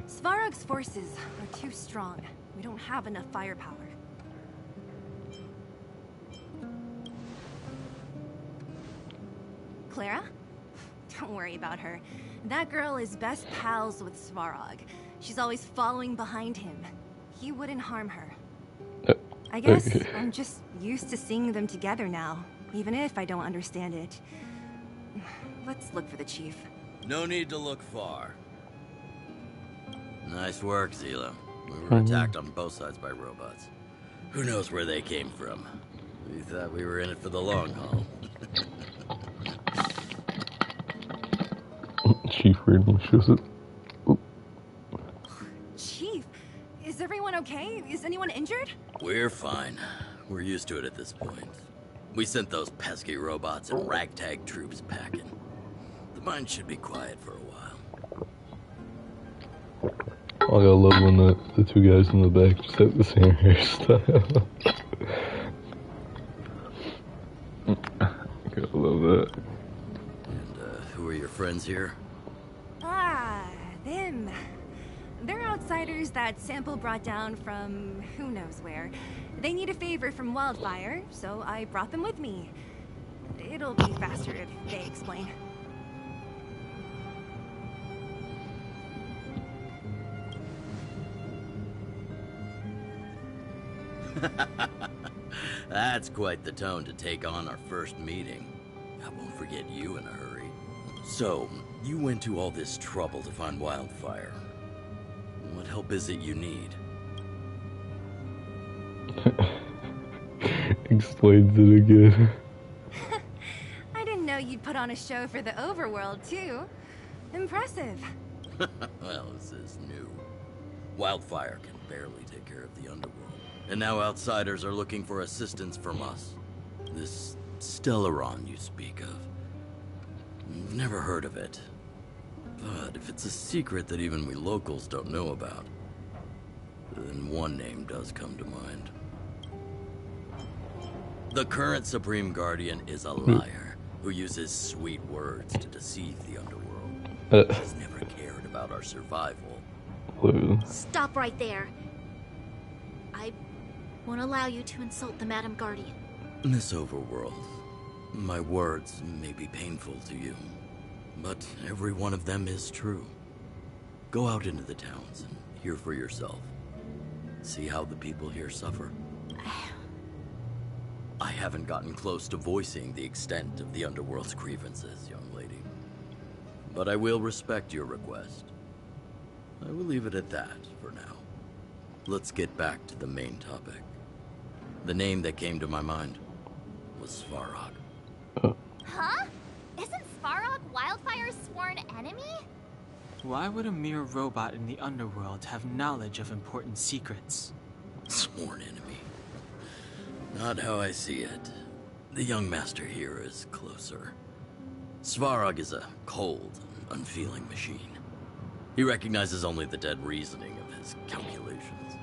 Svarog's forces are too strong. We don't have enough firepower. Clara? Don't worry about her. That girl is best pals with Svarog. She's always following behind him. He wouldn't harm her. I guess I'm just used to seeing them together now, even if I don't understand it. Let's look for the chief. No need to look far. Nice work, Zila. We were attacked on both sides by robots. Who knows where they came from? We thought we were in it for the long haul. Chief weirdly shows it. Chief, is everyone okay? Is anyone injured? We're fine. We're used to it at this point. We sent those pesky robots and ragtag troops packing. The mine should be quiet for a while. I gotta love when the two guys in the back just have the same hairstyle. Gotta love that. And, who are your friends here? Ah, them. They're outsiders that Sample brought down from who knows where. They need a favor from Wildfire, so I brought them with me. It'll be faster if they explain. That's quite the tone to take on our first meeting. I won't forget you in a hurry. So, you went to all this trouble to find Wildfire. What help is it you need? Explains it again. I didn't know you'd put on a show for the overworld, too. Impressive. Well, this is new. Wildfire can barely take care of the underworld. And now outsiders are looking for assistance from us. This Stellaron you speak of. Never heard of it. But if it's a secret that even we locals don't know about, then one name does come to mind. The current Supreme Guardian is a liar who uses sweet words to deceive the underworld. He's never cared about our survival. Stop right there. I won't allow you to insult the Madam Guardian. This overworld, my words may be painful to you, but every one of them is true. Go out into the towns and hear for yourself. See how the people here suffer. I haven't gotten close to voicing the extent of the underworld's grievances, young lady. But I will respect your request. I will leave it at that for now. let's get back to the main topic. The name that came to my mind was Svarog. Huh? Isn't Svarog Wildfire's sworn enemy? Why would a mere robot in the underworld have knowledge of important secrets? Sworn enemy. Not how I see it. The young master here is closer. Svarog is a cold, unfeeling machine. He recognizes only the dead reasoning of his calculations.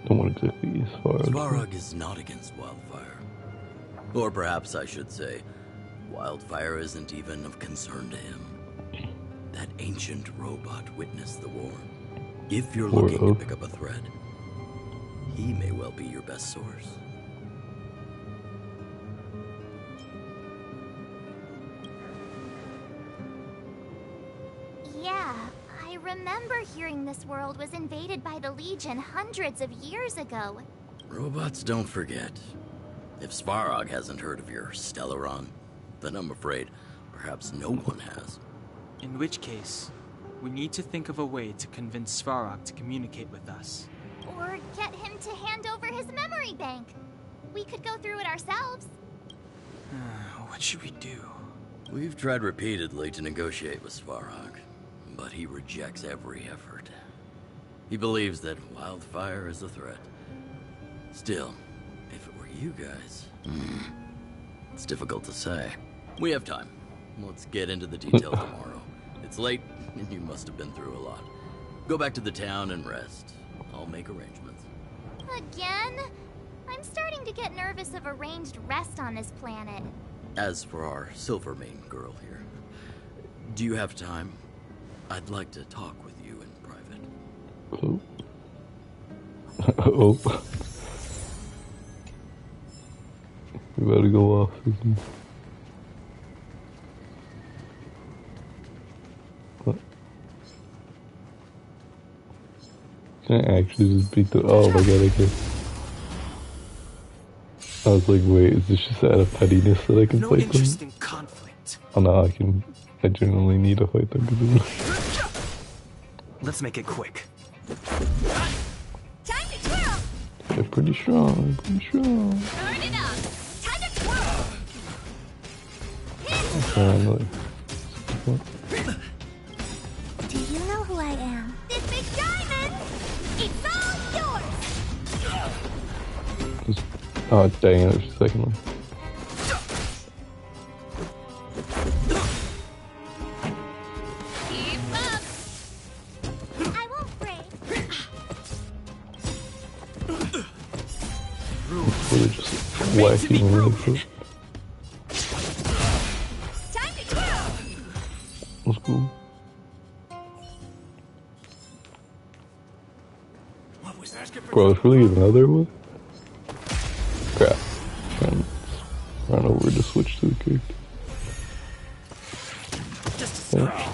And what exactly is Svarog? Svarog is not against Wildfire. Or perhaps I should say, Wildfire isn't even of concern to him. That ancient robot witnessed the war. If you're looking to pick up a thread, he may well be your best source. Yeah, I remember hearing this world was invaded by the Legion hundreds of years ago. Robots don't forget. If Svarog hasn't heard of your Stellaron, then I'm afraid perhaps no one has. In which case, we need to think of a way to convince Svarog to communicate with us. Or get him to hand over his memory bank. We could go through it ourselves. What should we do? We've tried repeatedly to negotiate with Svarog, but he rejects every effort. He believes that Wildfire is a threat. Still, if it were you guys, it's difficult to say. We have time. Let's get into the details tomorrow. It's late, and you must have been through a lot. Go back to the town and rest. I'll make arrangements. Again? I'm starting to get nervous of arranged rest on this planet. As for our Silvermane girl here, do you have time? I'd like to talk with you in private. Oh. We better go off, isn't it? What? Can I actually just beat the... Oh my god, I can. I was like, wait, is this just out of pettiness that I can No fight interest them? in conflict. Oh no, I genuinely need to fight them. Let's make it quick. Time to twirl! They're pretty strong, Turn it up! Time to twirl! Finally. Do you know who I am? This big diamond! It's all yours! Oh, dang it, there's a second one. Keep up! I won't break. Really just whacking me. Time to twirl! That's cool. Bro, it's really another one? Crap. Trying to run over to switch to the character. Yeah.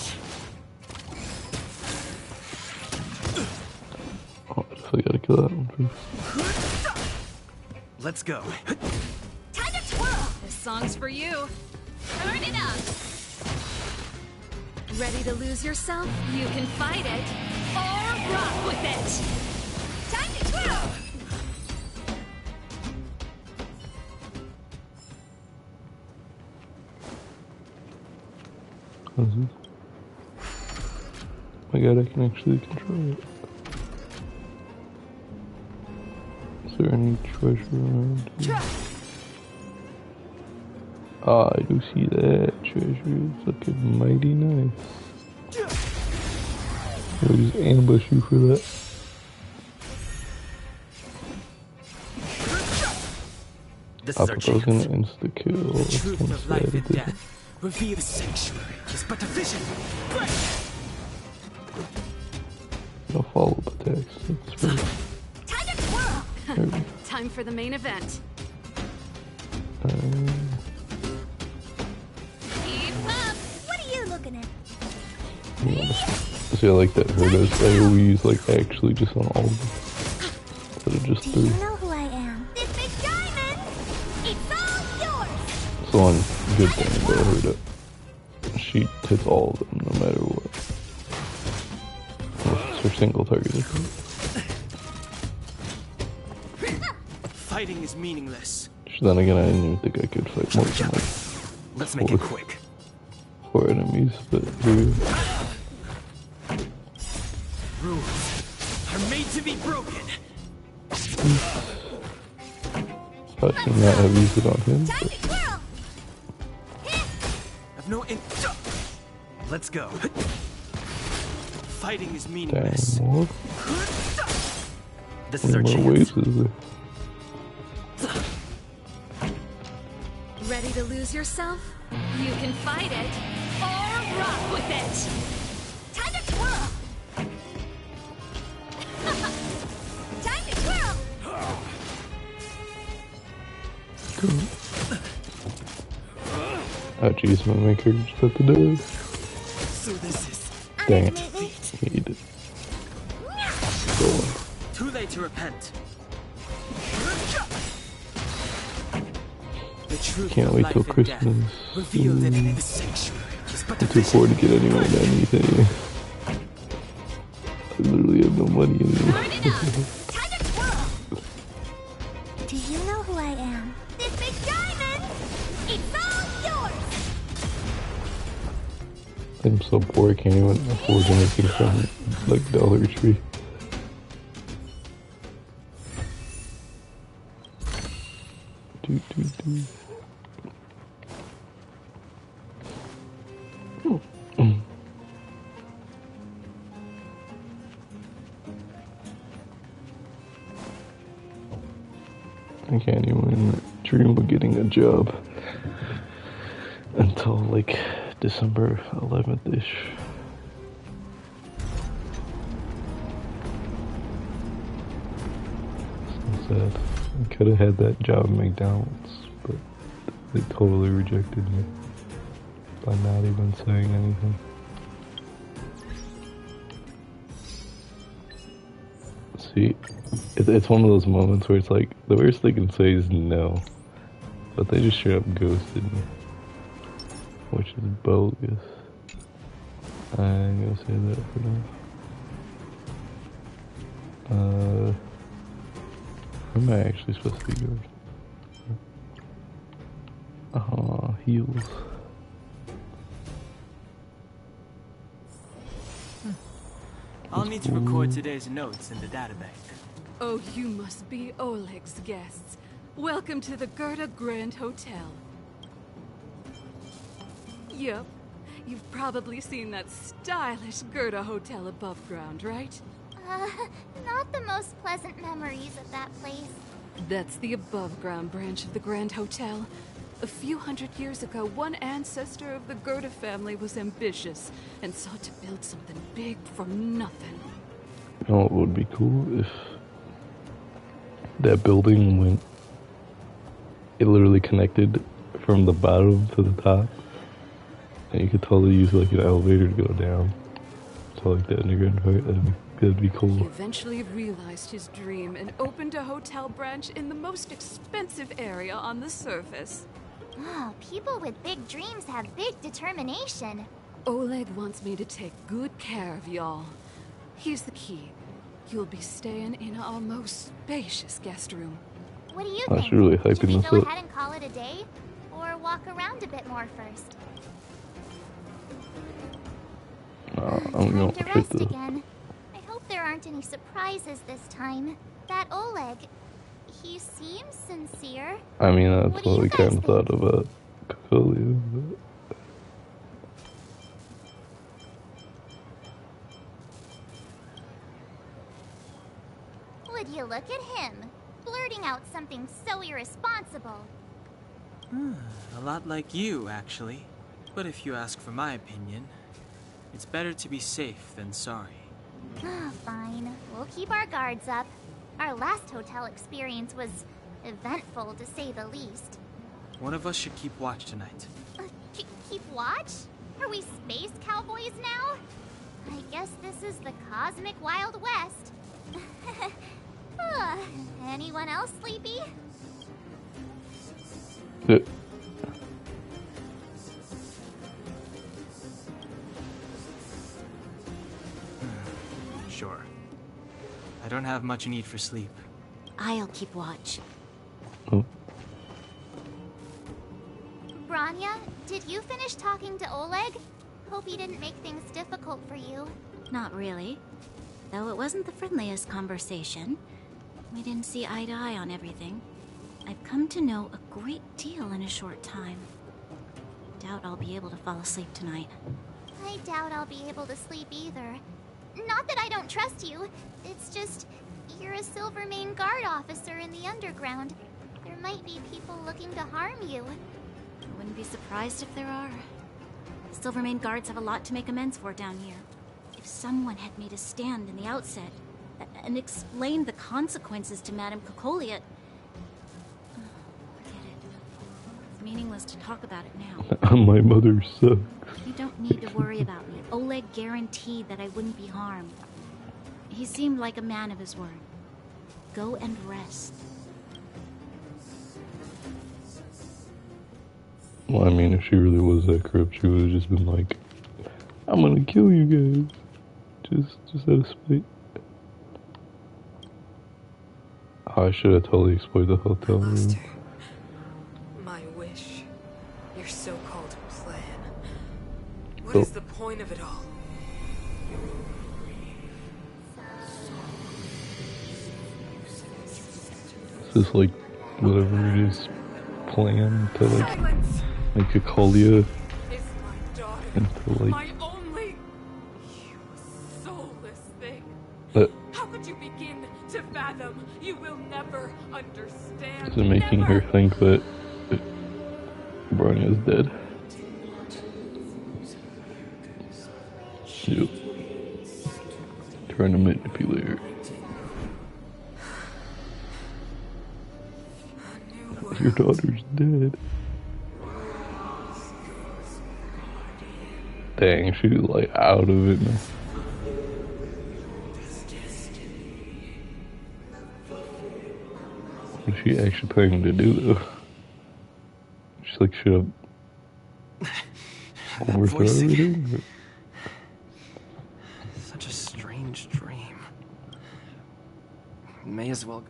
Oh, I definitely gotta kill that one first. Let's go. Time to twirl! This song's for you. Turn it up! Ready to lose yourself? You can fight it or rock with it. Time to twirl! What is this? Oh my god, I can actually control it. Is there any treasure around here? Ah, I do see that treasure. It's looking mighty nice. I'll just ambush you for that. This I is our thought I was chance. gonna insta kill. The truth of life and death. Reveal the sanctuary is but a vision. No follow-up attacks. That's right. Time to twirl! Time for the main event. Keep up! What are you looking at? Yeah. See, I like that Herda's AoE's like actually just on all of them. Instead of just Do you three. know who I am? This big diamond! It's all yours! So one good thing about Herda, she hits all of them no matter what. Unless it's her single target, I think. Fighting is meaningless. Then again, I didn't even think I could fight more than like Let's make it quick. 4 enemies, but here. Rules are made to be broken. I should not have used it on him. But... I've no Let's go. Fighting is meaningless. Damn, what? This is our How many more ways is there? Ready to lose yourself? You can fight it or rock with it. Time to twirl! Time to twirl! Oh jeez, my maker just put the do. So this is... Dang it. He did. Too late to repent. The truth Can't of wait life till and Christmas. death, revealed in the sanctuary is but I'm too poor to get anyone anything. I literally have no money anymore. Do you know who I am? This big diamond! It's all yours! I'm so poor I can't even afford anything from like Dollar Tree. Do. I can't even dream of getting a job until like December 11th-ish. So sad. I could have had that job at McDonald's, but they totally rejected me by not even saying anything. See, it's one of those moments where it's like, the worst they can say is no, but they just straight up ghosted me, which is bogus. I'm gonna say that for now. Where am I actually supposed to be going? Heals. I'll need to record today's notes in the database. Oh, you must be Oleg's guests. Welcome to the Gerda Grand Hotel. Yep. You've probably seen that stylish Gerda Hotel above ground, right? Not the most pleasant memories of that place. That's the above-ground branch of the Grand Hotel. A few hundred years ago, one ancestor of the Gerda family was ambitious and sought to build something big from nothing. You know what would be cool if that building went, it literally connected from the bottom to the top, and you could totally use like an elevator to go down to like the underground part. That'd be cool. He eventually realized his dream and opened a hotel branch in the most expensive area on the surface. Oh, people with big dreams have big determination. Oleg wants me to take good care of y'all. Here's the key. You'll be staying in our most spacious guest room. What do you I think? should really hyping Should we this go up. ahead and call it a day? Or walk around a bit more first? I'm going Time to rest again. I hope there aren't any surprises this time. That Oleg, he seems sincere. I mean, that's what we kind of thought about Cocolia, but... Would you look at him, blurting out something so irresponsible. A lot like you, actually. But if you ask for my opinion, it's better to be safe than sorry. Fine. We'll keep our guards up. Our last hotel experience was eventful, to say the least. One of us should keep watch tonight. Keep watch? Are we space cowboys now? I guess this is the cosmic Wild West. Anyone else sleepy? Sure. I don't have much need for sleep. I'll keep watch. Oh. Branya, did you finish talking to Oleg? Hope he didn't make things difficult for you. Not really. Though it wasn't the friendliest conversation. We didn't see eye to eye on everything. I've come to know a great deal in a short time. Doubt I'll be able to fall asleep tonight. I doubt I'll be able to sleep either. Not that I don't trust you. It's just, you're a Silvermane Guard officer in the underground. There might be people looking to harm you. I wouldn't be surprised if there are. Silvermane Guards have a lot to make amends for down here. If someone had made a stand in the outset and explained the consequences to Madame Kokolia... Forget it. It's meaningless to talk about it now. My mother sucks. You don't need to worry about me. Oleg guaranteed that I wouldn't be harmed. He seemed like a man of his word. Go and rest. Well, I mean, if she really was that corrupt, she would have just been like, I'm gonna kill you guys. Just out of spite. Oh, I should have totally explored the hotel room. My wish. Your so-called plan. What is the point of it all? Is this like whatever it is plan to like make Kokolia into like My only... You soulless thing. How could you begin to fathom? You will never understand. is it making her think that Bronya's dead? Yep. Trying to manipulate her. Your daughter's dead. Dang, she's like out of it now. What is she actually planning to do though? She's like, should have overthrown everything? Such a strange dream. May as well.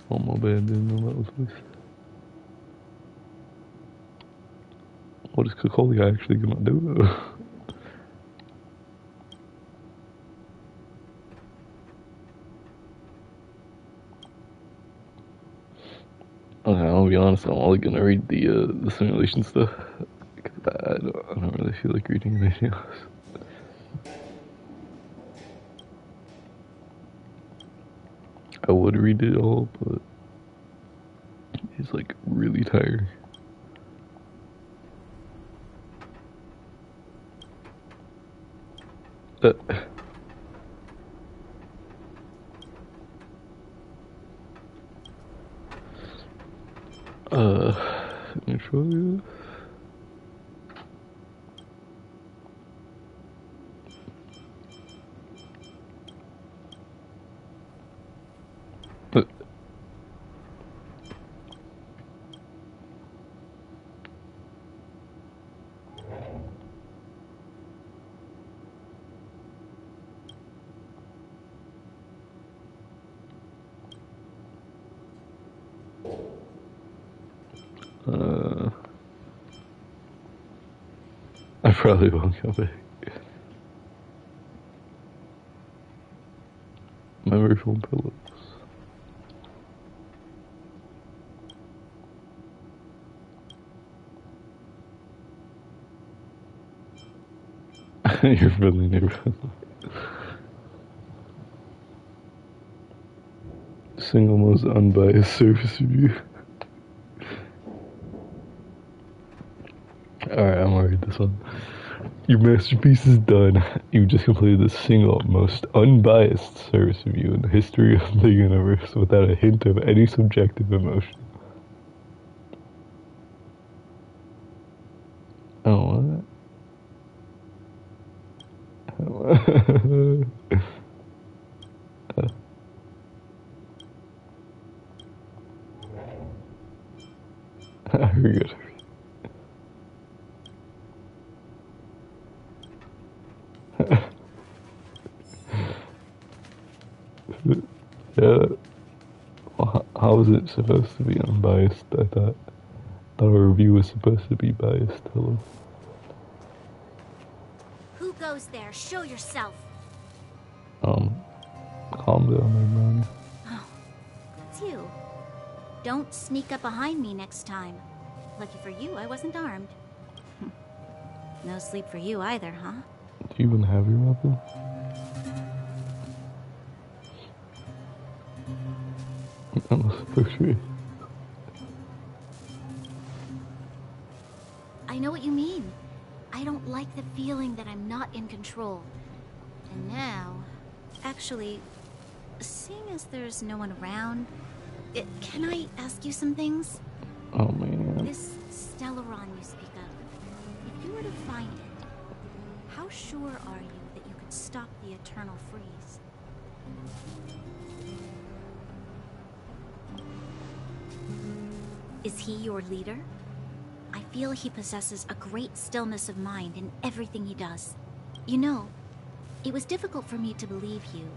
Oh my bad, didn't know that was this. What is Kokolia actually gonna do though? Okay, I'll be honest, I'm only gonna read the simulation stuff. Because I don't really feel like reading anything else. I would read it all, but it's like really tiring. Let me show you. I probably won't come back. Memory foam pillows. You're friendly neighborhood. Single most unbiased service review. Alright, I'm gonna read this one. Your masterpiece is done. You just completed the single most unbiased service review in the history of the universe without a hint of any subjective emotion. Oh, what? I forget. Yeah. How is it supposed to be unbiased? I thought our review was supposed to be biased. Hello. Who goes there? Show yourself. Calm down, everyone. Oh, it's you. Don't sneak up behind me next time. Lucky for you, I wasn't armed. No sleep for you either, huh? Do you even have your weapon? That was appropriate. I know what you mean. I don't like the feeling that I'm not in control. And now, actually, seeing as there's no one around, can I ask you some things? Oh man. This Stellaron you speak of, if you were to find it, how sure are you that you could stop the eternal freeze? Is he your leader? I feel he possesses a great stillness of mind in everything he does. You know, it was difficult for me to believe you.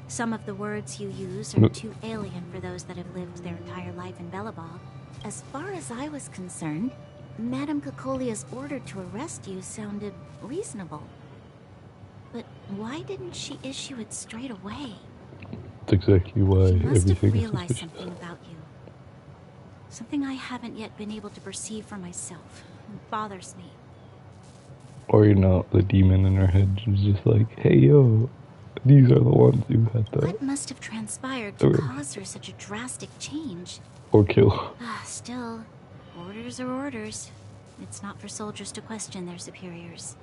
Some of the words you use are too alien for those that have lived their entire life in Belobog. As far as I was concerned, Madame Cocolia's order to arrest you sounded reasonable. But why didn't she issue it straight away? That's exactly why She must have everything realized is something about you. Something I haven't yet been able to perceive for myself. It bothers me. Or you know, the demon in her head was just like, hey yo, these are the ones who had that. What must have transpired to cause her such a drastic change? Or kill. Still, orders are orders. It's not for soldiers to question their superiors.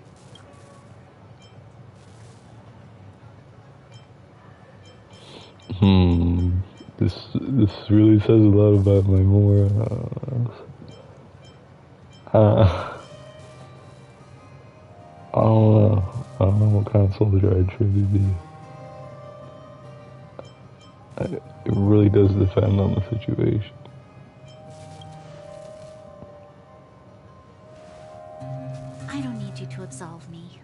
This really says a lot about my morals. I don't know what kind of soldier I'd truly be. It really does depend on the situation. I don't need you to absolve me.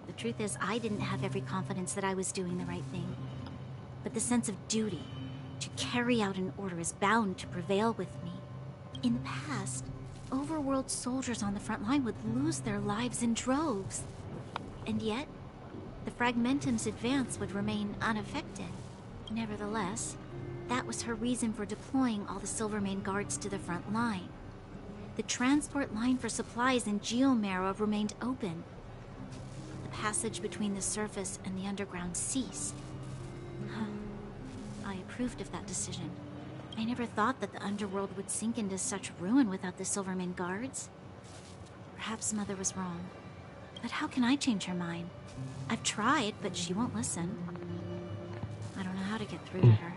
The truth is, I didn't have every confidence that I was doing the right thing. But the sense of duty to carry out an order is bound to prevail with me. In the past, overworld soldiers on the front line would lose their lives in droves. And yet, the Fragmentum's advance would remain unaffected. Nevertheless, that was her reason for deploying all the Silvermane guards to the front line. The transport line for supplies in Geomarrow remained open. The passage between the surface and the underground ceased. I approved of that decision. I never thought that the underworld would sink into such ruin without the Silvermane guards. Perhaps Mother was wrong. But how can I change her mind? I've tried, but she won't listen. I don't know how to get through to her.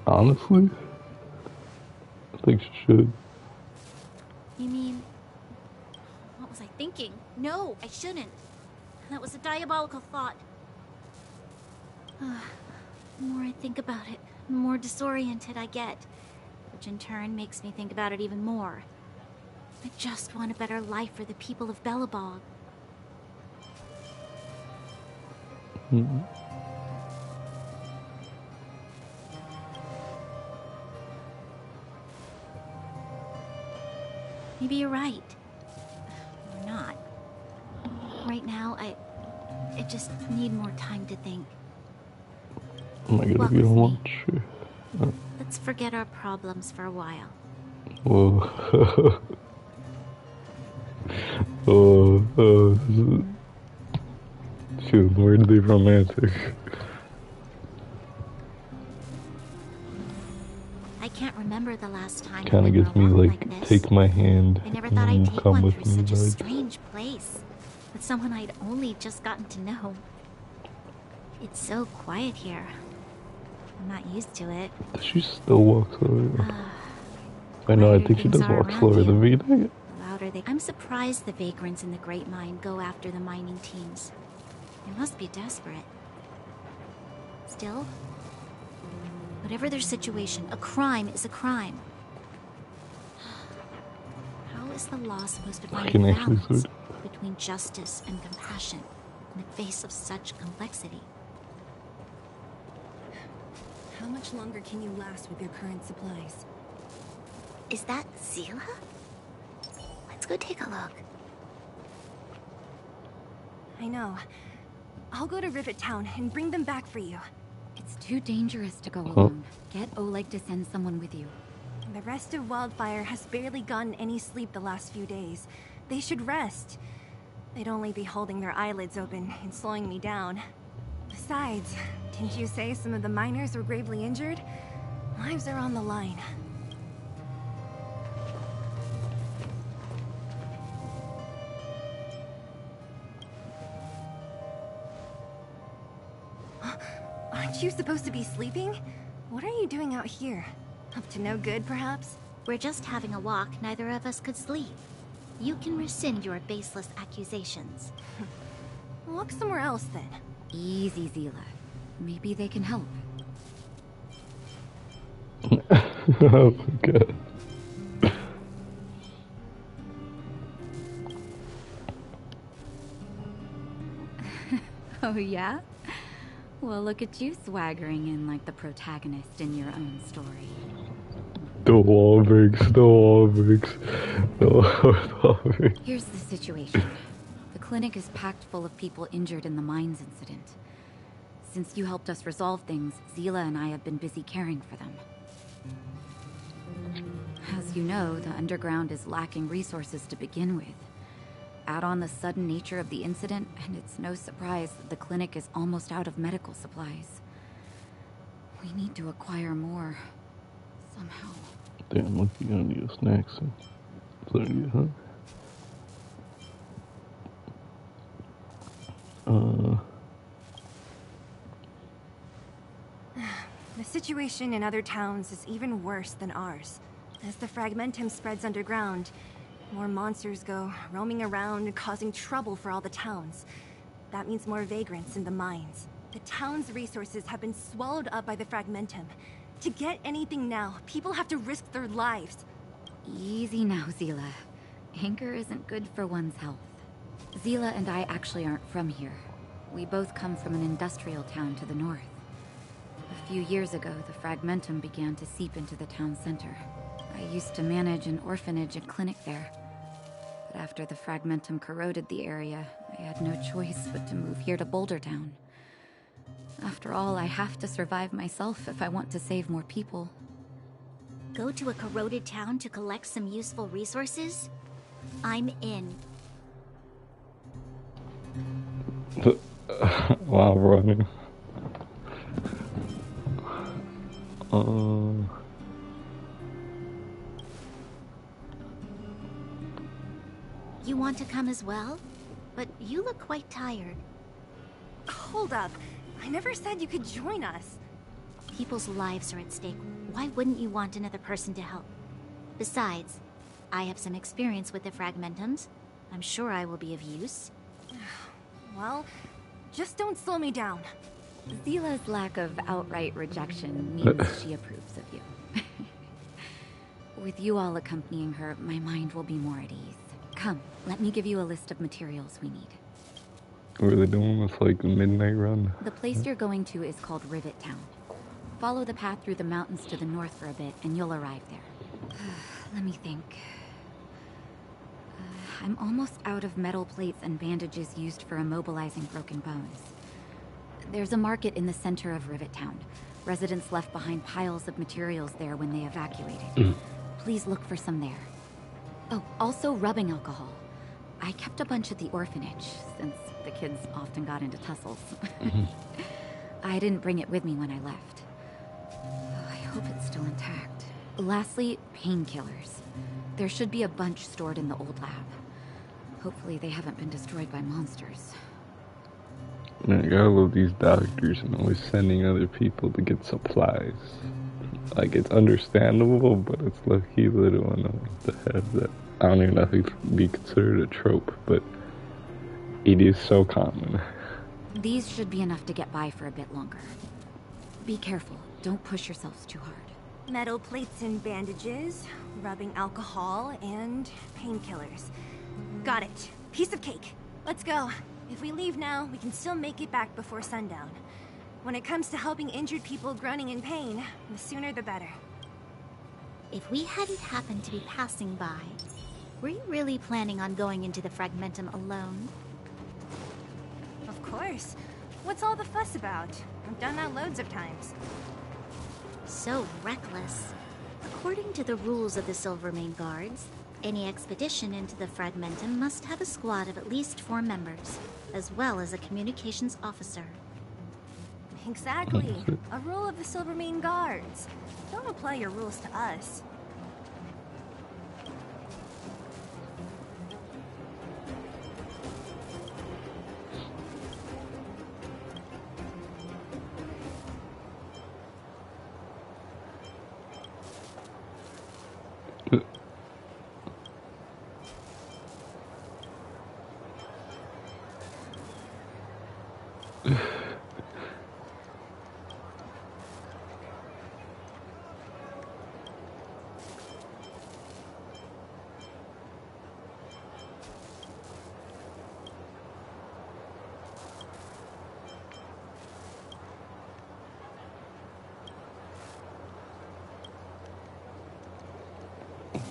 Honestly, I think she should. You mean... What was I thinking? No, I shouldn't. That was a diabolical thought. The more I think about it, the more disoriented I get. Which in turn makes me think about it even more. I just want a better life for the people of Belobog. Maybe you're right. Or not. Right now, I just need more time to think. Oh my god, if you don't want, sure. Let's forget our problems for a while. Whoa. She was weirdly romantic. I can't remember the last time. Kind of gives me like take my hand I never thought I'd take come one with through me such a vibes. strange place. With someone I'd only just gotten to know. It's so quiet here. I'm not used to it. She still walks slower. I know, I think she does walk slower than me. Dang it. Louder they. I'm surprised the vagrants in the Great Mine go after the mining teams. They must be desperate. Still, whatever their situation, a crime is a crime. How is the law supposed to find a balance between justice and compassion in the face of such complexity? How much longer can you last with your current supplies? Is that Zila? Let's go take a look. I know. I'll go to Rivet Town and bring them back for you. It's too dangerous to go alone. Get Oleg to send someone with you. The rest of Wildfire has barely gotten any sleep the last few days. They should rest. They'd only be holding their eyelids open and slowing me down. Besides, didn't you say some of the miners were gravely injured? Lives are on the line. Aren't you supposed to be sleeping? What are you doing out here? Up to no good, perhaps? We're just having a walk. Neither of us could sleep. You can rescind your baseless accusations. Look somewhere else, then. Easy, Zila. Maybe they can help. Oh my god. Oh yeah? Well, look at you swaggering in like the protagonist in your own story. The Wahlbergs. Here's the situation. The clinic is packed full of people injured in the mines incident. Since you helped us resolve things, Zila and I have been busy caring for them. As you know, the underground is lacking resources to begin with. Add on the sudden nature of the incident, and it's no surprise that the clinic is almost out of medical supplies. We need to acquire more. Somehow. Damn, what you gonna do next? Plenty, huh? The situation in other towns is even worse than ours. As the fragmentum spreads underground, more monsters go roaming around, causing trouble for all the towns. That means more vagrants in the mines. The town's resources have been swallowed up by the fragmentum. To get anything now, people have to risk their lives. Easy now, Zila. Anger isn't good for one's health. Zila and I actually aren't from here. We both come from an industrial town to the north. A few years ago, the fragmentum began to seep into the town center. I used to manage an orphanage and clinic there. But after the fragmentum corroded the area, I had no choice but to move here to Boulder Town. After all, I have to survive myself if I want to save more people. Go to a corroded town to collect some useful resources? I'm in. Wow, bro. You want to come as well? But you look quite tired. Hold up. I never said you could join us. People's lives are at stake. Why wouldn't you want another person to help? Besides, I have some experience with the fragmentums. I'm sure I will be of use. Well, just don't slow me down. Zila's lack of outright rejection means she approves of you. With you all accompanying her, my mind will be more at ease. Come, let me give you a list of materials we need. What are they doing this, like, midnight run? The place you're going to is called Rivet Town. Follow the path through the mountains to the north for a bit, and you'll arrive there. Let me think. I'm almost out of metal plates and bandages used for immobilizing broken bones. There's a market in the center of Rivet Town. Residents left behind piles of materials there when they evacuated. Please look for some there. Oh, also rubbing alcohol. I kept a bunch at the orphanage, since the kids often got into tussles. I didn't bring it with me when I left. Oh, I hope it's still intact. Lastly, painkillers. There should be a bunch stored in the old lab. Hopefully they haven't been destroyed by monsters. Man, I gotta love these doctors and always sending other people to get supplies. Like, it's understandable, but it's lucky that it went to have that. I don't even know if it could be considered a trope, but it is so common. These should be enough to get by for a bit longer. Be careful, don't push yourselves too hard. Metal plates and bandages, rubbing alcohol, and painkillers. Got it. Piece of cake. Let's go. If we leave now, we can still make it back before sundown. When it comes to helping injured people groaning in pain, the sooner the better. If we hadn't happened to be passing by, were you really planning on going into the Fragmentum alone? Of course. What's all the fuss about? I've done that loads of times. So reckless. According to the rules of the Silvermane Guards, any expedition into the Fragmentum must have a squad of at least 4 members, as well as a communications officer. Exactly. A rule of the Silvermane Guards. Don't apply your rules to us.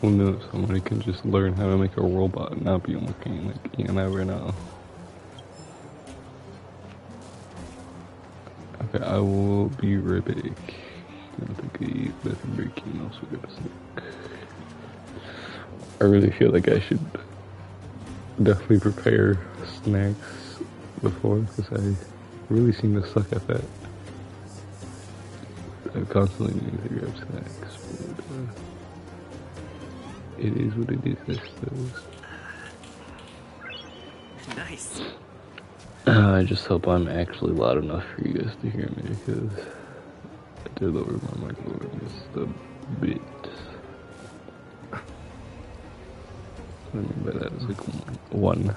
Who knows? Somebody can just learn how to make a robot and not be a mechanic. You never know. Okay, I will be right back. I think the bathroom break and also go to sleep. I really feel like I should definitely prepare snacks before, because I really seem to suck at that. I constantly need to grab snacks, but it is what it is, I suppose. Nice. I just hope I'm actually loud enough for you guys to hear me, because I did lower my microphone just a bit. What I mean by that is like one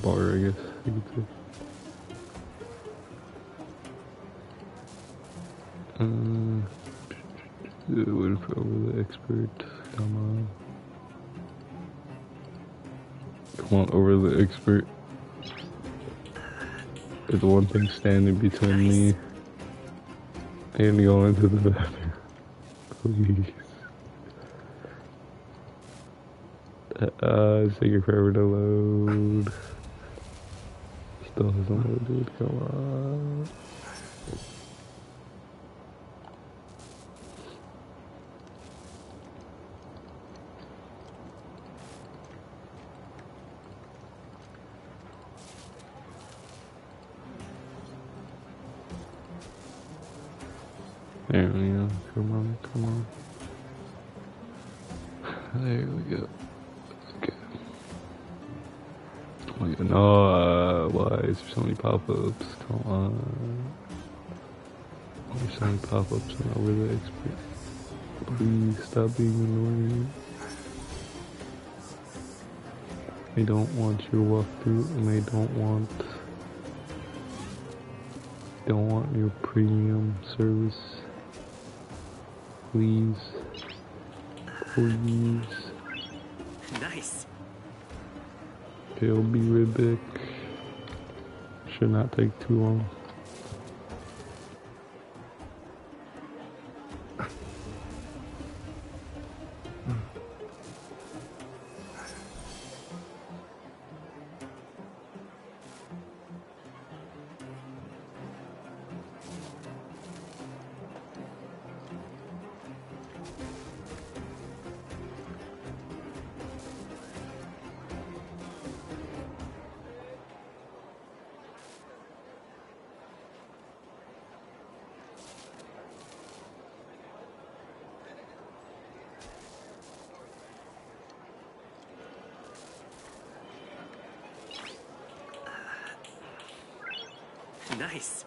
bar, I guess you could say. Waiting for over the expert. Come on. Come on, over the expert. There's one thing standing between me and going into the bathroom. Please. It's taking forever to load. Still hasn't loaded. Come on. There we go. Come on, come on. There we go. Okay. Oh my god, no, why is there so many pop-ups? Come on. Why are so many pop-ups and over the expert? Please stop being annoying. I don't want your walkthrough, and I don't want your premium service. Please. Please. Nice. It'll be right back. Should not take too long. Nice.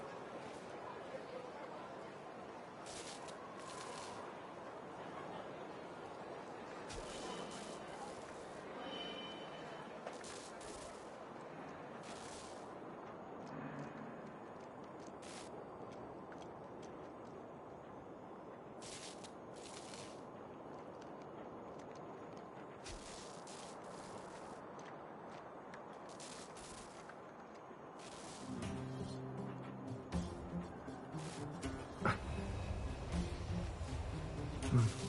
Nice.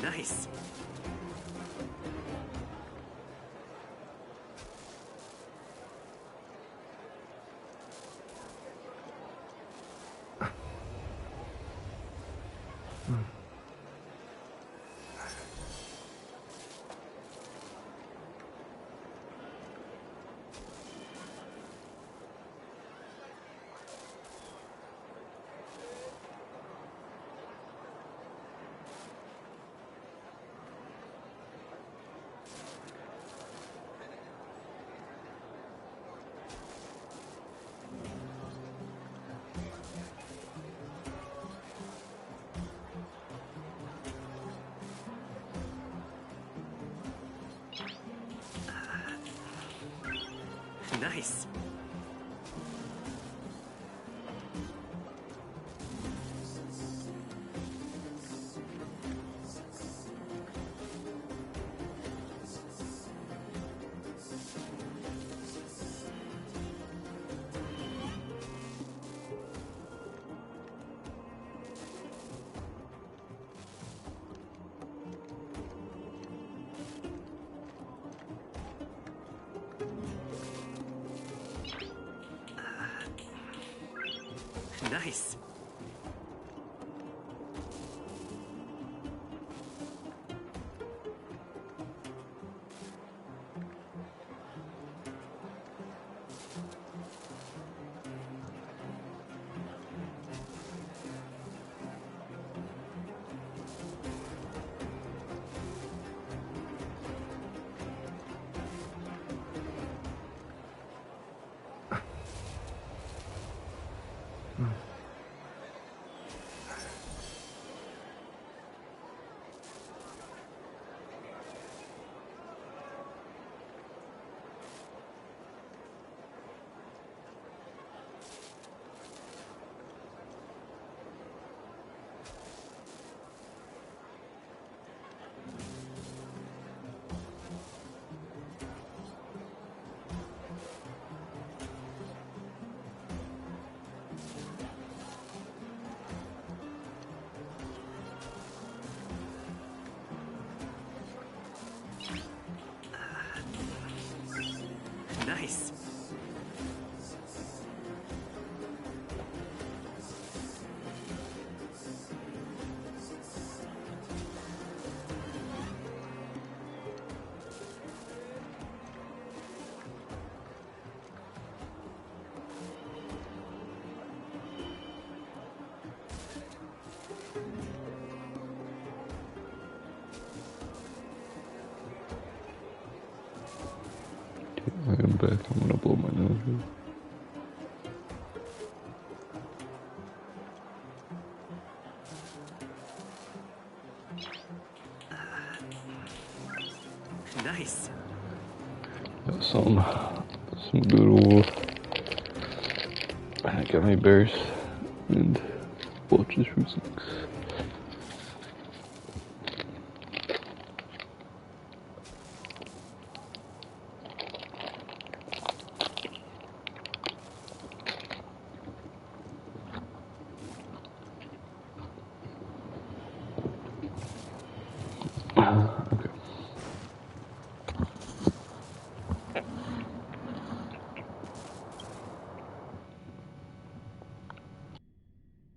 Nice. Nice. Nice. I am back. I'm gonna blow my nose. Nice. Got some good old gummy bears and watches fruit snacks. Okay.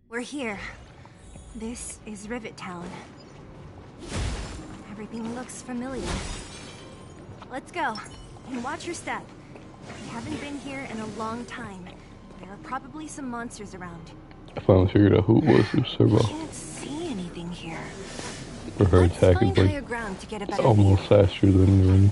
We're here. This is Rivet Town. Everything looks familiar. Let's go, and watch your step. We haven't been here in a long time. There are probably some monsters around. I finally figured out who it was. It was I Servo. can't see anything here. For her Let's attack find is higher like ground to get a better almost view. faster than the ring.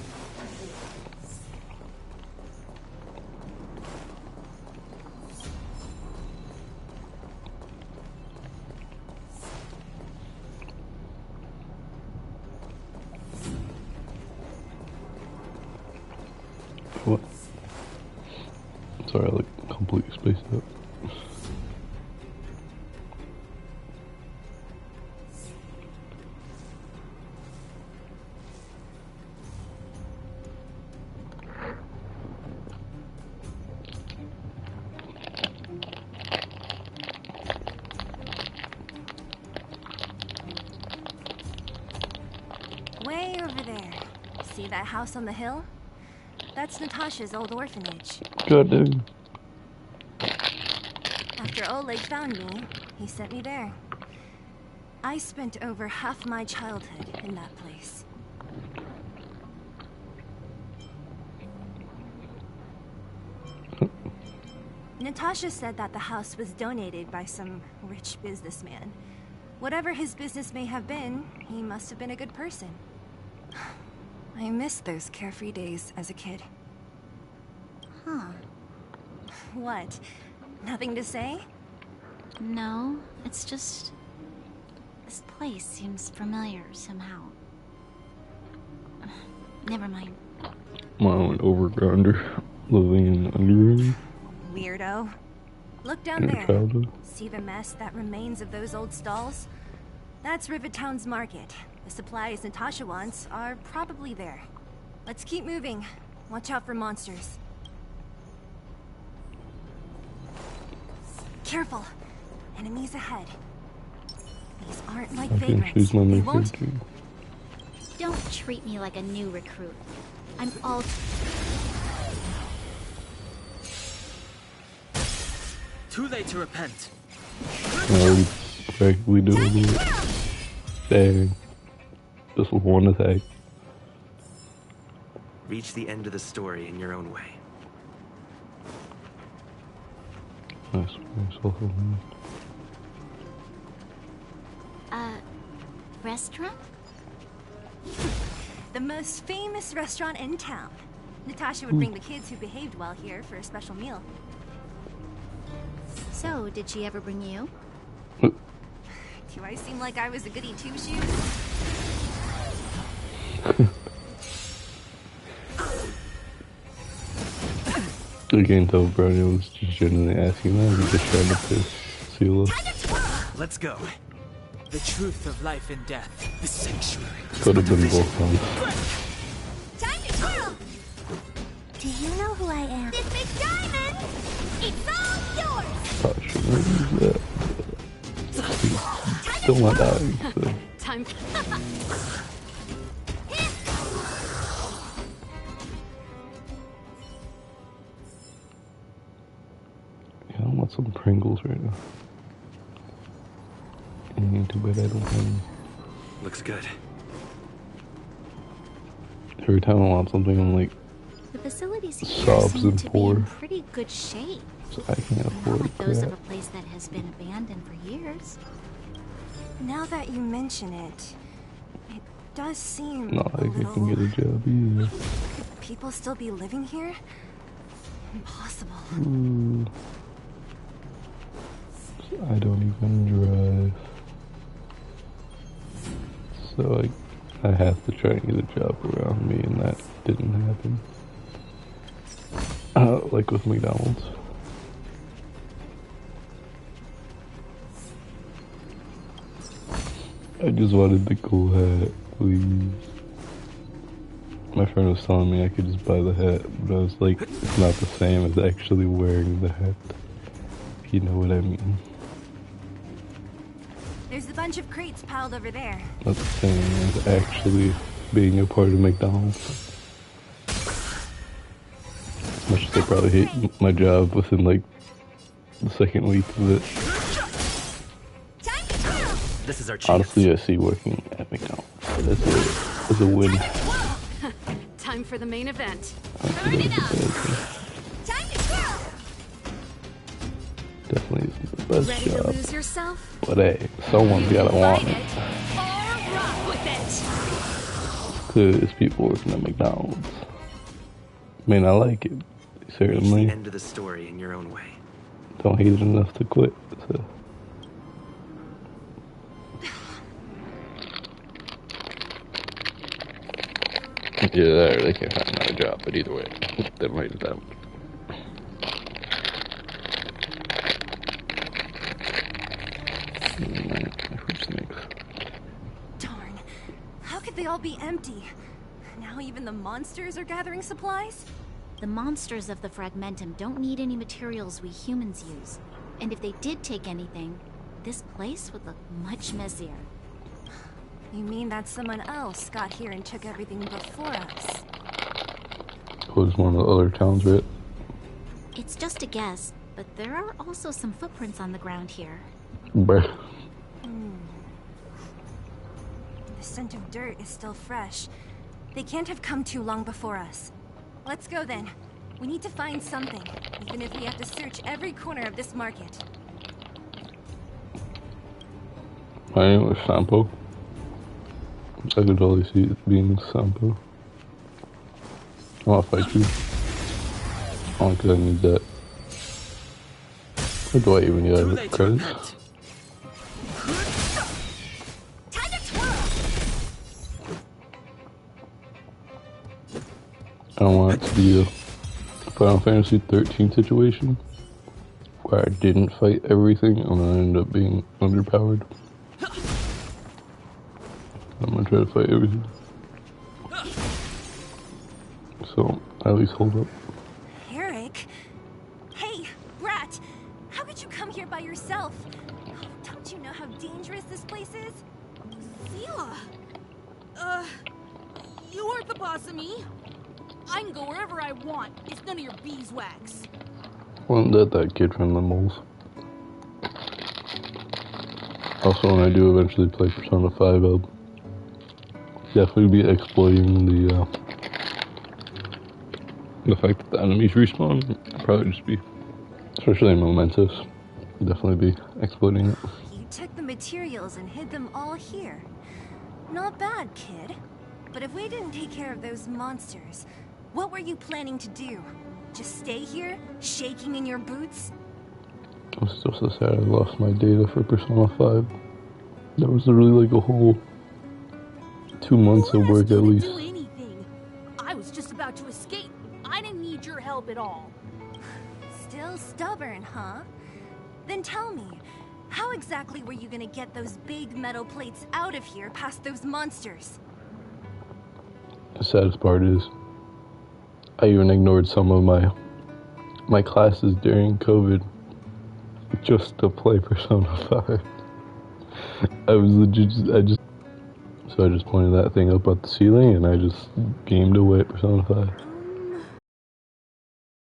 What? Sorry, I like completely spaced out. Way over there. See that house on the hill? That's Natasha's old orphanage. God damn. After Oleg found me, he sent me there. I spent over half my childhood in that place. Natasha said that the house was donated by some rich businessman. Whatever his business may have been, he must have been a good person. I miss those carefree days as a kid. Huh. What? Nothing to say? No, it's just... this place seems familiar somehow. Never mind. Mom went overgrounder, living in the underground. Weirdo. Look down In her there. childhood. See the mess that remains of those old stalls? That's Rivet Town's market. The supplies Natasha wants are probably there. Let's keep moving. Watch out for monsters. Careful. Enemies ahead. These aren't like I think vagrants. she's my They main won't... character. Don't treat me like a new recruit. I'm all... Too late to repent. No, we practically doing it. Dang. Just with one attack. Reach the end of the story in your own way. Nice. Restaurant? The most famous restaurant in town. Natasha would bring the kids who behaved well here for a special meal. So, did she ever bring you? Do I seem like I was a goody two-shoes? I can't tell if Brownie was just genuinely asking that, or just trying to piss Sela. Let's go. The truth of life and death. The sanctuary. Could have been both times. Time to twirl! Do you know who I am? This big diamond! It's all yours! Probably shouldn't have used that. Still not dying, so. Time. Yeah, I want some Pringles right now. Ain't too bad I don't have any. Looks good. Every time I want something, I'm like, The facilities here sobs seem and to be pour. in pretty good shape. So I can't afford Not like those of a crap. place that has been abandoned for years. Now that you mention it, it does seem Not a like I little... can get a job either. Could people still be living here? Impossible. Ooh. I don't even drive. So I have to try and get a job around me, and that didn't happen. Like with McDonald's. I just wanted the cool hat, please. My friend was telling me I could just buy the hat, but I was like, it's not the same as actually wearing the hat. If you know what I mean. There's a bunch of crates piled over there. Not the same as actually being a part of McDonald's. As much as I probably hate my job within like the second week of it. Time to twirl! This is our chance. Honestly, I see working at McDonald's. That's a win. Time for the main event. Turn it up. Time to twirl. Definitely isn't the best Ready job. to lose yourself? But hey, someone's gotta want Fight it. it or rock with it. Clearly, there's people working at McDonald's. May not like it. Reach Certainly the end of the story in your own way. don't hate it enough to quit. So. Yeah, they can't find another job, but either way, that might have them. Darn. How could they all be empty? Now even the monsters are gathering supplies? The monsters of the Fragmentum don't need any materials we humans use. And if they did take anything, this place would look much messier. You mean that someone else got here and took everything before us? It was one of the other towns, right? It's just a guess, but there are also some footprints on the ground here. Bruh. The scent of dirt is still fresh. They can't have come too long before us. Let's go then. We need to find something, even if we have to search every corner of this market. My name was Sampo. I could totally see it being Sampo. I want to fight you. Only because I need that. Or do I even need that credits? I don't want it to be a Final Fantasy 13 situation where I didn't fight everything and then I end up being underpowered. I'm gonna try to fight everything. So, at least hold up. Eric? Hey, Brat! How could you come here by yourself? Don't you know how dangerous this place is? Sela! You aren't the boss of me. I can go wherever I want. It's none of your beeswax. Wasn't that kid from the moles? Also, when I do eventually play Persona 5, I'll definitely be exploiting the fact that the enemies respawn. I'll probably just be, especially in Mementos, definitely be exploiting it. You took the materials and hid them all here. Not bad, kid. But if we didn't take care of those monsters, what were you planning to do? Just stay here, shaking in your boots? I'm still so sad I lost my data for Persona 5. That was really like a whole 2 months of work at least. Do anything. I was just about to escape. I didn't need your help at all. Still stubborn, huh? Then tell me, how exactly were you gonna get those big metal plates out of here past those monsters? The saddest part is, I even ignored some of my classes during COVID just to play Persona 5. I just pointed that thing up at the ceiling and I just gamed away at Persona 5.